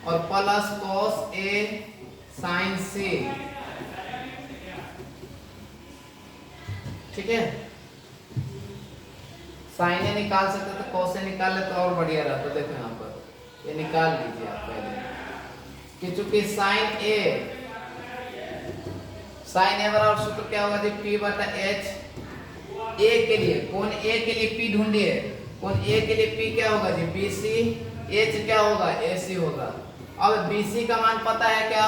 और plus cos A sin C। ठीक है, साइन ए निकाल सकते तो cos ए निकाल ले तो और बढ़िया रहता। तो देखो यहाँ पर ये निकाल लीजिए आप पहले, कि चूंकि साइन ए बराबर सूत्र क्या होगा जी, P/H। A के लिए, कोण A के लिए P ढूंढिए, कोण A के लिए P क्या होगा जी, BC, H क्या होगा, AC होगा। अब BC का मान पता है क्या,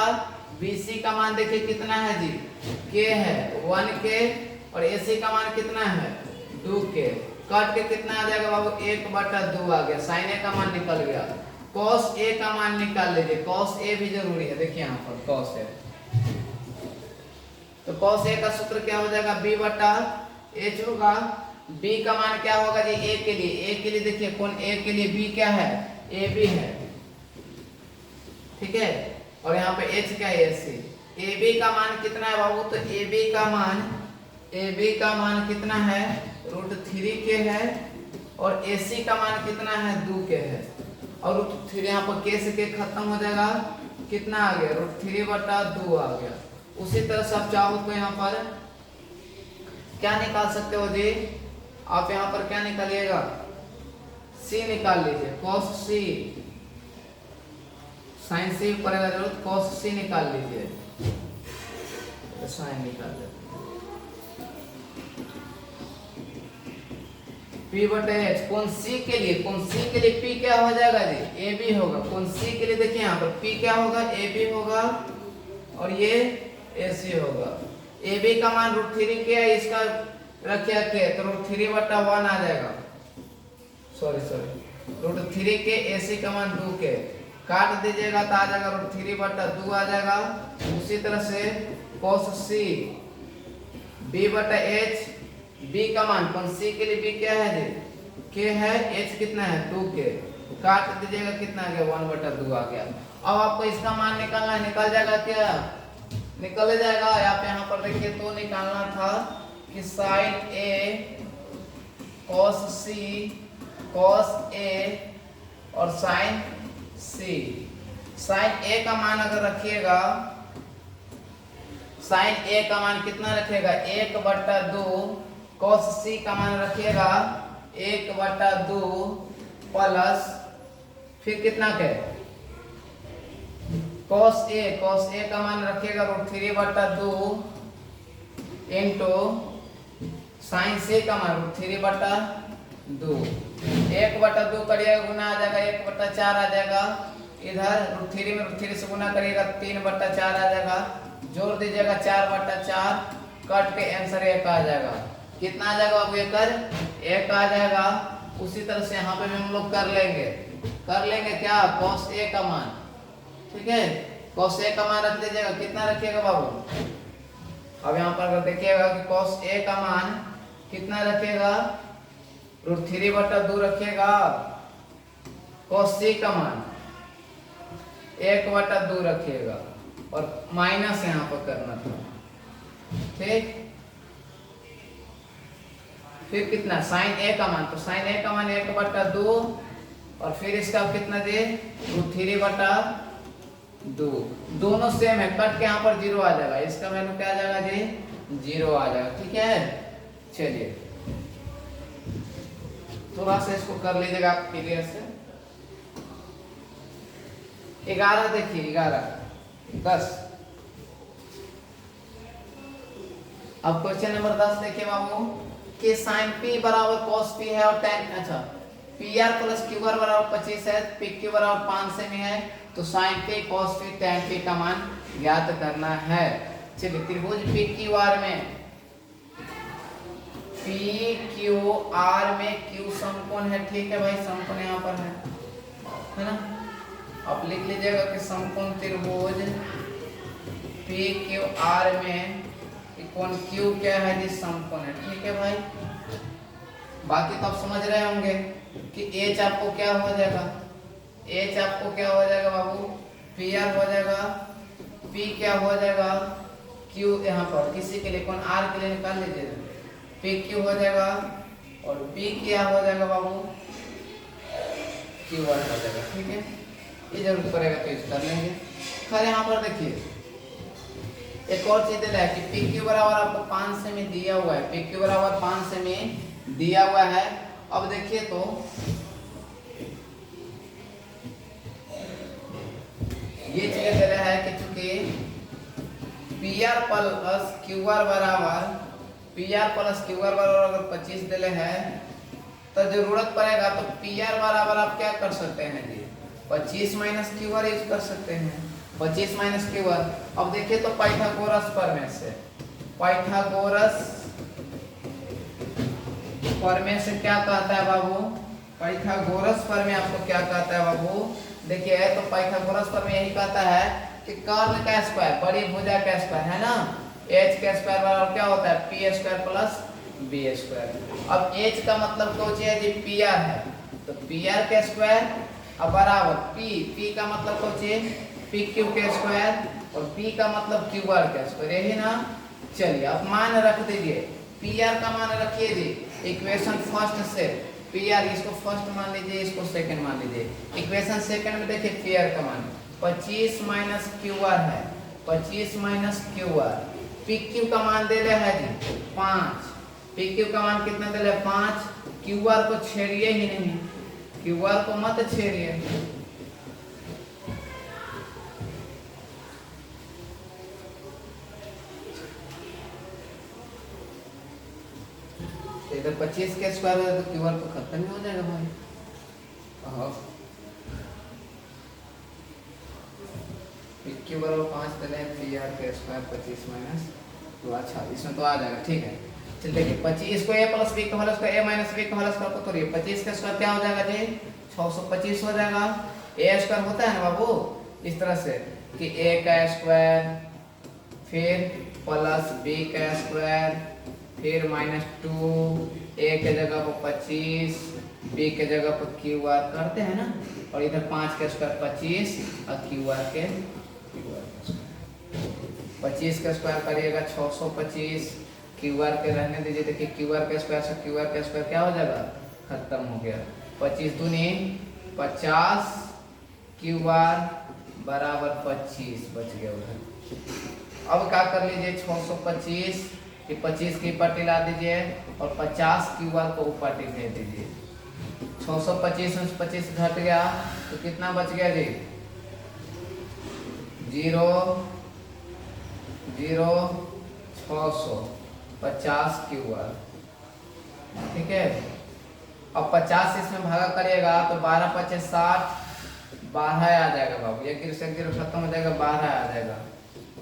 BC का मान देखिए कितना है जी, K है 1 के, और AC का मान कितना है 2 के। कट के कितना आ जाएगा बाबू, 1/2 आ गया। sin A का मान निकल गया, cos A का मान निकाल लीजिए, cos A भी जरूरी है। देखिए यहाँ पर cos A तो cos A का सूत्र क्या हो जाएगा, b बटा h होगा। b का मान क्या होगा जी, a के लिए देखिए कोण a के लिए b क्या है, ab है, ठीक है। और यहाँ पे h क्या है, ac। ab का मान कितना है बाबू, तो ab का मान कितना है, √3 है, और ac का मान कितना है, 2 है। और √3 यहाँ पर k से k खत्म हो जाएगा, कितना आ गया, √3 बटा 2 आ गया। उसी तरह से आप चाहो तो यहाँ पर क्या निकाल सकते हो जी, आप यहाँ पर क्या निकालिएगा, c निकाल लीजिए, cos c, sin c पड़ेगा जरूरत, cos c निकाल लीजिए, तो sin निकाल लेते p बटे h। कौन c के लिए p क्या हो जाएगा जी, ab होगा। कौन c के लिए देखिए यहाँ पर p क्या होगा, ab होगा, और ये ac होगा। ab का मान √3 के है, इसका रखिए के, तो √3 बटा 1 आ जाएगा, सॉरी √3 के, ac का मान 2 के, काट दीजिएगा तो आ जाएगा √3 बटा 2 आ जाएगा। उसी तरह से cos c b बटा h, b का मान कौन c के लिए b क्या है जी, k है, h कितना है, 2 के, काट दीजिएगा कितना आ गया, 1 बटा 2 आ गया। अब आपको इसका मान निकालना है, निकल जाएगा क्या, निकल जाएगा। आप यहाँ पर देखिए तो निकालना था कि sin a cos c cos a और sin c। sin a का मान अगर रखिएगा, sin a का मान कितना रखिएगा, 1 बटा 2, cos c का मान रखिएगा 1 बटा 2 प्लस फिर कितना के, cos a का मान रखिएगा √3 बटा 2 इंटू sin c का मान √3 बटा 2, 1 बटा 2 करिएगा गुना आ जाएगा 1 बटा 4 आ जाएगा, इधर √3 में √3 से गुना करिएगा 3 बटा 4 आ जाएगा, जोड़ दीजिएगा 4 बटा 4, कट के आंसर 1 आ जाएगा। कितना आ जाएगा बाबू, 1 आ जाएगा। उसी तरह से यहाँ पे भी हम लोग कर लेंगे क्या, cos a का मान, ठीक है, cos a का मान रख लीजिएगा, कितना रखिएगा बाबू, अब यहाँ पर अगर देखिएगा कि cos a का मान कितना रखिएगा, √3 बटा 2 रखिएगा, cos c का मान 1 बटा 2 रखिएगा, और माइनस यहाँ पर करना था, ठीक। फिर कितना sin a का मान, तो sin a का मान 1 बटा 2, और फिर इसका कितना दे, √3 बटा 2, दोनों सेम है, कट के यहाँ पर 0 आ जाएगा, इसका वैल्यू क्या आ जाएगा जी, 0 आ जाएगा, ठीक है। चलिए थोड़ा सा इसको कर लीजिएगा आप क्लियर से। 11 देखिए, 10। अब क्वेश्चन नंबर 10 देखिए बाबू, कि sin p बराबर cos p है और tan, अच्छा pr प्लस qr बराबर 25 है, pq बराबर 5 सेमी है, तो sin p cos p tan p का मान ज्ञात करना है। चलिए त्रिभुज pqr में q समकोण है, ठीक है भाई, समकोण यहाँ पर है ना, आप लिख लीजिएगा कि समकोण त्रिभुज pqr में कोण q क्या है जी, समकोण है, ठीक है भाई। बाकी तो आप समझ रहे होंगे कि h आपको क्या हो जाएगा, h आपको क्या हो जाएगा बाबू, pr हो जाएगा, p क्या हो जाएगा, q यहाँ पर किसी के लिए कोण r के लिए निकाल लीजिएगा, pq हो जाएगा, और p क्या हो जाएगा बाबू, qr हो जाएगा, ठीक है। ये जरूरत पड़ेगा तो यूज कर लेंगे। खैर यहाँ पर देखिए एक और चीज दिया है कि PQ बराबर आपको 5 सेमी दिया हुआ है, PQ बराबर 5 सेमी दिया हुआ है। अब देखिए तो ये चीज दे रहा है कि चूंकि PR प्लस QR बराबर अगर 25 दिले है तो जरूरत पड़ेगा तो PR बराबर आप क्या कर सकते हैं जी, 25 माइनस QR यूज कर सकते हैं, 25 माइनस QR। अब देखिए तो पाइथागोरस प्रमेय से क्या कहता है बाबू, पाइथागोरस प्रमेय आपको क्या कहता है बाबू, देखिए तो पाइथागोरस प्रमेय यही कहता है कि कर्ण का स्क्वायर, बड़ी भुजा का स्क्वायर है ना, एच का स्क्वायर बराबर क्या होता है P square plus B square. अब एच का मतलब कौन है जी पी आर है, तो पी आर का स्क्वायर अब बराबर पी का मतलब कौन है पी क्यू का स्क्वायर और पी का मतलब क्यू आर का स्क्वायर, यही ना। चलिए अब मान रख दीजिए, पी आर का मान रखिए जी इक्वेशन फर्स्ट से, पी आर इसको फर्स्ट मान लीजिए, इसको सेकंड मान लीजिए। इक्वेशन सेकंड में देखिए पी आर का मान 25 माइनस क्यू आर है, 25 minus Q R. P Q का मान दे रहे हैं जी 5, पी क्यू का मान कितना दे रहे हैं 5, क्यू आर को छेड़िए ही नहीं, क्यू आर को मत छेड़िए। इधर 25 के स्क्वायर हो तो क्यू आर तो खत्म ही हो जाएगा भाई। क्यू बराबर 5 चले पी आर के स्क्वायर 25 माइनस तो अच्छा इसमें तो आ जाएगा, ठीक है। चलिए देखिए 25 को a प्लस b का whole square a minus b का होल स्क्वायर को तोड़िए, 25 का स्क्वायर क्या हो जाएगा जी 625 हो जाएगा। a स्क्वायर होता है ना बाबू इस तरह से कि a का स्क्वायर फिर प्लस b का स्क्वायर फिर माइनस 2, a के जगह पर 25 b के जगह पर क्यू आर करते हैं ना, और इधर 5 का स्क्वायर 25 और क्यू आर के 25 का स्क्वायर करिएगा 625, क्यू आर के रहने दीजिए। देखिए क्यू आर के स्क्वायर से क्यू आर के स्क्वायर क्या हो जाएगा खत्म हो गया, 25 दूनी 50 क्यू आर बराबर 25 बच गया उधर। अब क्या कर लीजिए 625 कि 25 की पट्टी ला दीजिए और 50 क्यू आर को पट्टी भेज दीजिए। 625 में 25 घट गया तो कितना बच गया जी 0 0 650 क्यू आर, ठीक है। अब 50 इसमें भागा करिएगा तो 12 × 5 = 60, 12 आ जाएगा बाबू, एक गिर से एक गिर खत्म हो जाएगा, 12 आ जाएगा।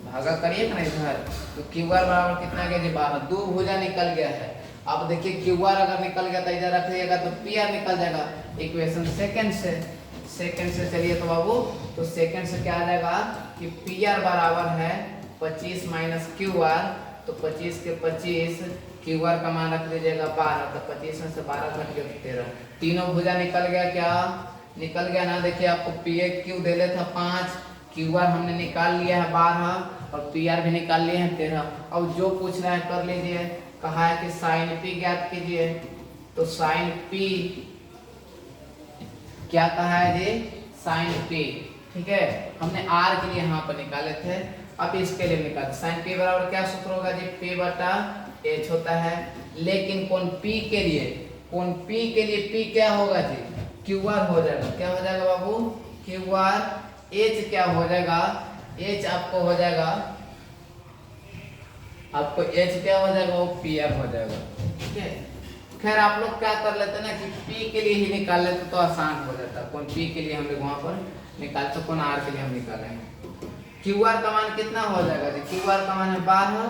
भागा करिएगा ना इधर तो क्यू आर बराबर कितना गया जी 12, 2 भुजा निकल गया है। अब देखिए क्यू आर अगर निकल गया तो इधर रखिएगा तो पी आर निकल जाएगा इक्वेशन सेकंड से चलिए तो बाबू तो सेकंड से क्या आ जाएगा कि पी आर बराबर है 25 माइनस क्यू आर, तो 25 के 25 क्यू आर का मान रख दीजिएगा 12, तो 25 में से 12 घट गया 13, तीनों भुजा निकल गया, क्या निकल गया ना। देखिए आपको पी ए क्यू दे ले था 5, क्यू आर हमने निकाल लिया है 12 और पी आर भी निकाल लिए हैं 13। अब जो पूछ रहा है कर लीजिए, कहा है कि साइन पी ज्ञात कीजिए, तो साइन पी क्या कहा है जी साइन पी, ठीक है। हमने आर के लिए यहाँ पर निकाले थे, अब इसके लिए निकाल साइन पी बराबर क्या सूत्र होगा जी पी बटा एच होता है, लेकिन कौन पी के लिए पी क्या होगा जी क्यू आर हो जाएगा, क्या हो जाएगा बाबू क्यू आर, एच क्या हो जाएगा एच आपको हो जाएगा, आपको एच क्या हो जाएगा वो पी आर हो जाएगा, ठीक है। खैर आप लोग क्या कर लेते ना कि पी के लिए ही निकाल लेते तो आसान हो जाता, कौन पी के लिए हम लोग वहां पर निकालते, कौन आर के लिए हम निकालेंगे। क्यू आर का मान कितना हो जाएगा जी क्यू आर का मान है 12,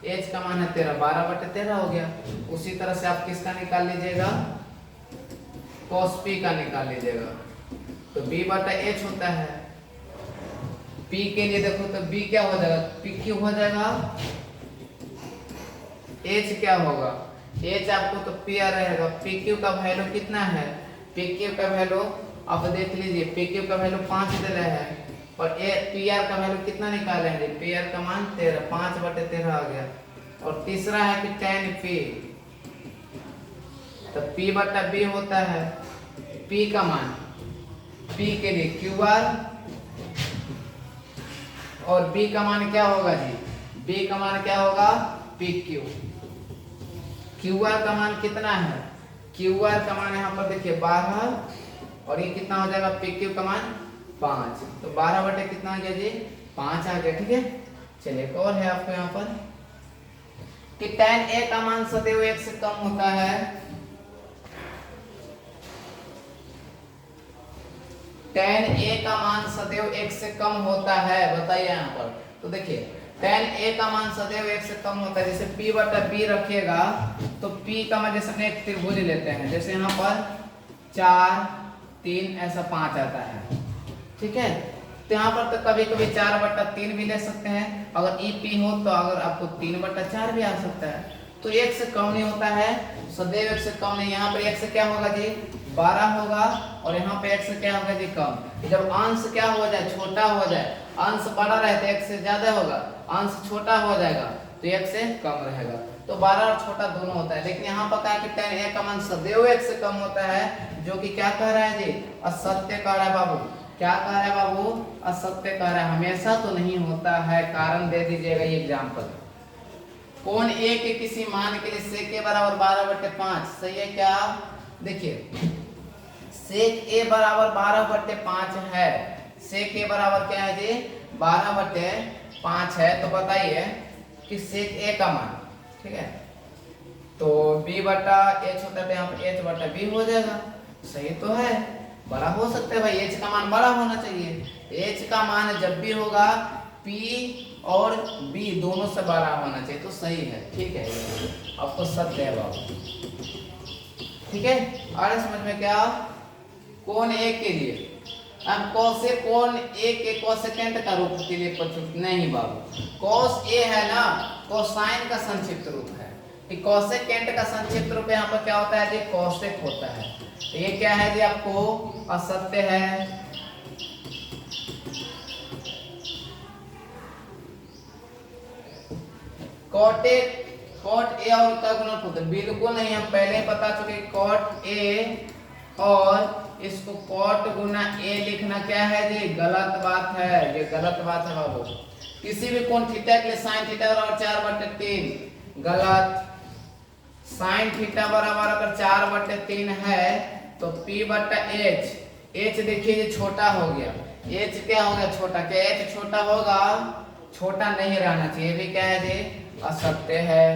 एच का मान है 13, 12/13 हो गया। उसी तरह से आप किसका निकाल लीजिएगा cos p का निकाल लीजिएगा, तो b बटा h होता है। p के लिए देखो तो b क्या हो जाएगा p क्यों हो जाएगा, h क्या होगा h आपको तो p आ रहेगा, p q का वैल्यू कितना है, p q का वैल्यू आप देख लीजिए, p q का वैल्यू 5 दे रहे हैं और p r का वैल्यू कितना निकाले हैं, p r का मान 13, 5/13 आ गया। और तीसरा है कि tan p, तो p बटा b होता है, p का मान p के लिए क्यू आर और b का मान क्या होगा जी b का मान क्या होगा पी क्यू। क्यू आर का मान कितना है, क्यू आर का मान यहाँ पर देखिए 12 और ये कितना हो जाएगा पी क्यू का मान 5, तो 12 बटे कितना आ गया जी 5 आ गया, ठीक है। चलिए एक और है आपको यहाँ पर कि tan a का मान सदैव 1 से कम होता है, tan a का मान सदैव 1 से कम होता है, बताइए यहाँ पर। तो देखिए tan a का मान सदैव 1 से कम होता है, जैसे p बटा b रखिएगा तो p का मान जैसे हम एक त्रिभुज लेते हैं, जैसे यहाँ पर 4 3 ऐसा 5 आता है, ठीक है। तो यहाँ पर तो कभी कभी 4/3 भी ले सकते हैं। अगर ई पी हो तो अगर आपको 3/4 भी आ सकता है। तो एक से कम नहीं होता है, सदैव एक से कम नहीं। यहाँ पर एक से क्या होगा जी 12 होगा, और यहाँ पे एक से क्या होगा जी कम। जब अंश क्या हो जाए छोटा हो जाए, अंश बड़ा रहे तो एक से ज्यादा होगा, अंश छोटा हो जाएगा तो एक से कम रहेगा। तो 12 और छोटा दोनों होता है। लेकिन यहाँ पर कहा कि tan a का मान सदैव एक से कम होता है, जो कि क्या कह रहा है जी असत्य कह रहा है बाबू। क्या कह रहा है बाबू असत्य कह रहा है, हमेशा तो नहीं होता है। कारण दे दीजिएगा ये एग्जाम्पल। कोण a के किसी मान के लिए sec a बराबर 12/5 सही है क्या। देखिए sec a बराबर 12/5 है, sec a बराबर क्या है जी 12/5 है। तो बताइए कि sec a का मान, ठीक है, तो b/h होता है, यहाँ पर h/b हो जाएगा। सही तो है, बड़ा हो सकता है भाई, h का मान बड़ा होना चाहिए। h का मान जब भी होगा p और b दोनों से बड़ा होना चाहिए, तो सही है, ठीक है, आपको सत्य है बाबू, ठीक है। और समझ में क्या, कोण a के लिए अब cos a कोण a के कोसेकेंट का रूप के लिए प्रस्तुत नहीं बाबू। cos a है ना कोसाइन का संक्षिप्त रूप है, कि कोसेकेंट का संक्षिप्त रूप यहाँ पर क्या होता है जी कोसेक होता है। तो ये क्या है जी आपको असत्य है। cot a और का गुणनफल बिल्कुल नहीं, हम पहले ही बता चुके cot a और इसको cot गुना a लिखना क्या है जी गलत बात है, ये गलत बात है बाबू। किसी भी कोण थीटा के लिए sin थीटा बराबर 4/3 गलत। sin थीटा बराबर अगर 4/3 है तो p/h, h देखिए ये छोटा हो गया, h क्या हो गया छोटा, क्या h छोटा होगा, छोटा नहीं रहना चाहिए, ये भी क्या है जी असत्य है,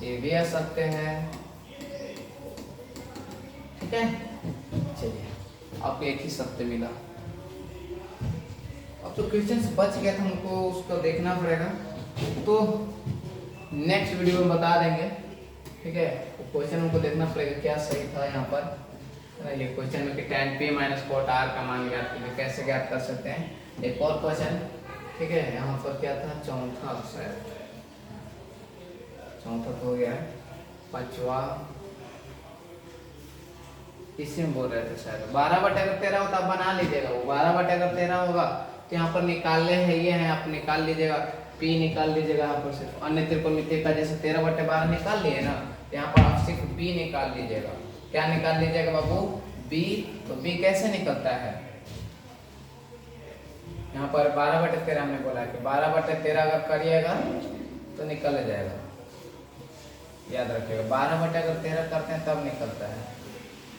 ये भी असत्य है, ठीक है। चलिए आपको एक ही सत्य मिला। अब तो क्वेश्चन बच गया था, हमको उसको देखना पड़ेगा, तो नेक्स्ट वीडियो में बता देंगे, ठीक है। क्वेश्चन हमको देखना पड़ेगा क्या सही था यहाँ पर। ये क्वेश्चन में कि tan p minus cot r का मान ज्ञात कीजिए, कैसे ज्ञात कर सकते हैं। एक और क्वेश्चन, ठीक है, यहाँ पर क्या था चौथा, शायद चौथा तो हो गया है, पांचवा इसी में बोल रहे थे शायद 12/13 होता, आप बना लीजिएगा, वो 12/13 होगा तो यहाँ पर निकालने है, ये है आप निकाल लीजिएगा, p निकाल लीजिएगा यहाँ पर सिर्फ। अन्य त्रिकोणमिति का जैसे 13/12 निकाल लिए ना, यहाँ पर आप सिर्फ b निकाल लीजिएगा। क्या निकाल लीजिएगा बाबू b, तो b कैसे निकलता है, यहाँ पर 12/13 हमने बोला है कि 12/13 अगर करिएगा तो निकल जाएगा, याद रखिएगा। 12/13 करते हैं तब निकलता है,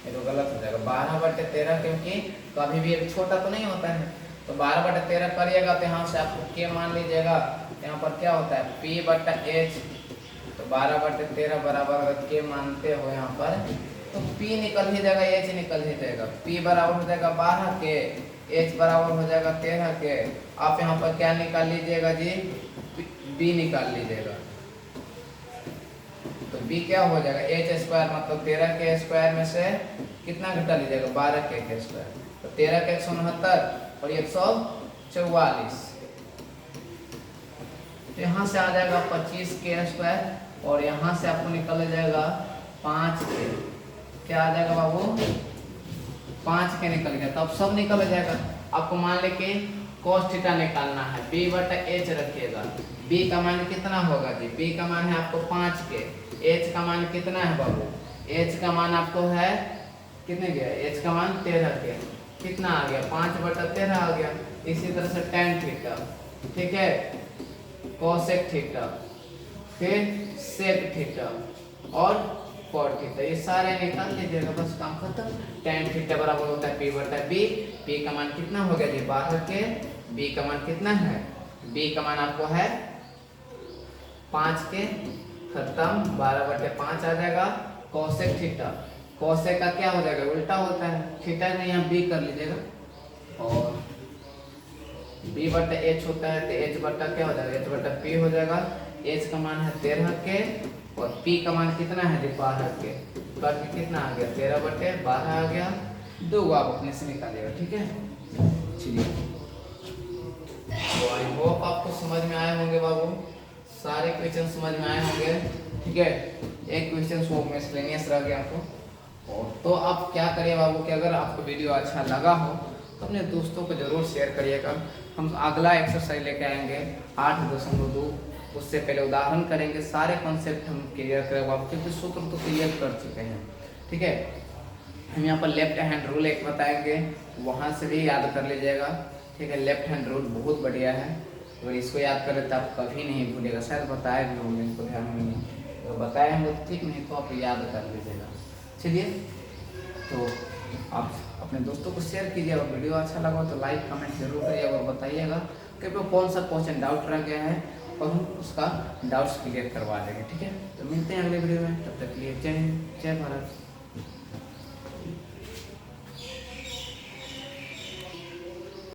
ये तो गलत हो जाएगा 12/13, क्योंकि कभी भी एक छोटा तो नहीं होता है। तो 12/13 करिएगा तो यहाँ से आपको k मान लीजिएगा, यहाँ पर क्या होता है p/h, तो 12/13 बराबर अगर k मानते हो यहाँ पर तो p निकल ही जाएगा, h निकल ही जाएगा, p बराबर हो जाएगा 12k, h बराबर हो जाएगा 13k। आप यहाँ पर क्या निकाल लीजिएगा जी b निकाल लीजिएगा, तो b क्या हो जाएगा h² मतलब 13k² में से कितना घटा लीजिएगा 12k², तो 13k 169 और 144, तो यहाँ से आ जाएगा 25k², और यहाँ से आपको निकल जाएगा 5k। क्या आ जाएगा बाबू 5k निकल गया, तो अब सब निकल जाएगा। आपको मान ले कि cos थीटा निकालना है, b/h रखिएगा, b का मान कितना होगा जी, b का मान है आपको 5k, h का मान कितना है बाबू, h का मान आपको है कितने गया, h का मान 13k, कितना आ गया 5/13 आ गया। इसी तरह से tan थीटा, ठीक है, cosec थीटा, फिर sec थीटा और cot थीटा, ये सारे निकाल लीजिएगा, बस काम खत्म। tan थीटा बराबर होता है p/b, p का मान कितना हो गया जी 12k, b का मान कितना है, b का मान आपको है 5k, खत्म 12/5 आ जाएगा। cosec थीटा, cosec का क्या हो जाएगा उल्टा होता है, थीटा में यहाँ b कर लीजिएगा, और b/h होता है तो h बट्टा क्या हो जाएगा h/p हो जाएगा। h का मान है 13k और p का मान कितना है जी 12k, करके कितना आ गया 13/12 आ गया। 2 आप अपने से निकालिएगा, ठीक है। चलिए, तो आई होप आपको समझ में आए होंगे बाबू, सारे क्वेश्चन समझ में आए होंगे, ठीक है। एक क्वेश्चन वो मिसलेनियस रह गया आपको। और तो आप क्या करिए बाबू कि अगर आपको वीडियो अच्छा लगा हो तो अपने दोस्तों को जरूर शेयर करिएगा। हम अगला एक्सरसाइज लेके आएंगे 8.2, उससे पहले उदाहरण करेंगे, सारे कॉन्सेप्ट हम क्लियर करेंगे बाबू, क्योंकि सूत्र तो क्लियर कर चुके हैं, ठीक है। हम यहाँ पर लेफ्ट हैंड रूल एक बताएंगे, वहाँ से भी याद कर लीजिएगा, ठीक है। लेफ्ट हैंड रूल बहुत बढ़िया है, अगर इसको याद करें तो आप कभी नहीं भूलेगा। शायद बताए भी होंगे, इसको ध्यान में नहीं तो बताए होंगे तो ठीक, नहीं तो आप याद कर लीजिएगा। चलिए, तो आप अपने दोस्तों को शेयर कीजिए, और वीडियो अच्छा लगा तो लाइक कमेंट जरूर करिएगा और बताइएगा कि कौन सा क्वेश्चन डाउट रह गया है, और हम उसका डाउट्स क्लियर करवा देंगे, ठीक है। तो मिलते हैं अगले वीडियो में, तब तक के लिए जय हिंद, जय भारत।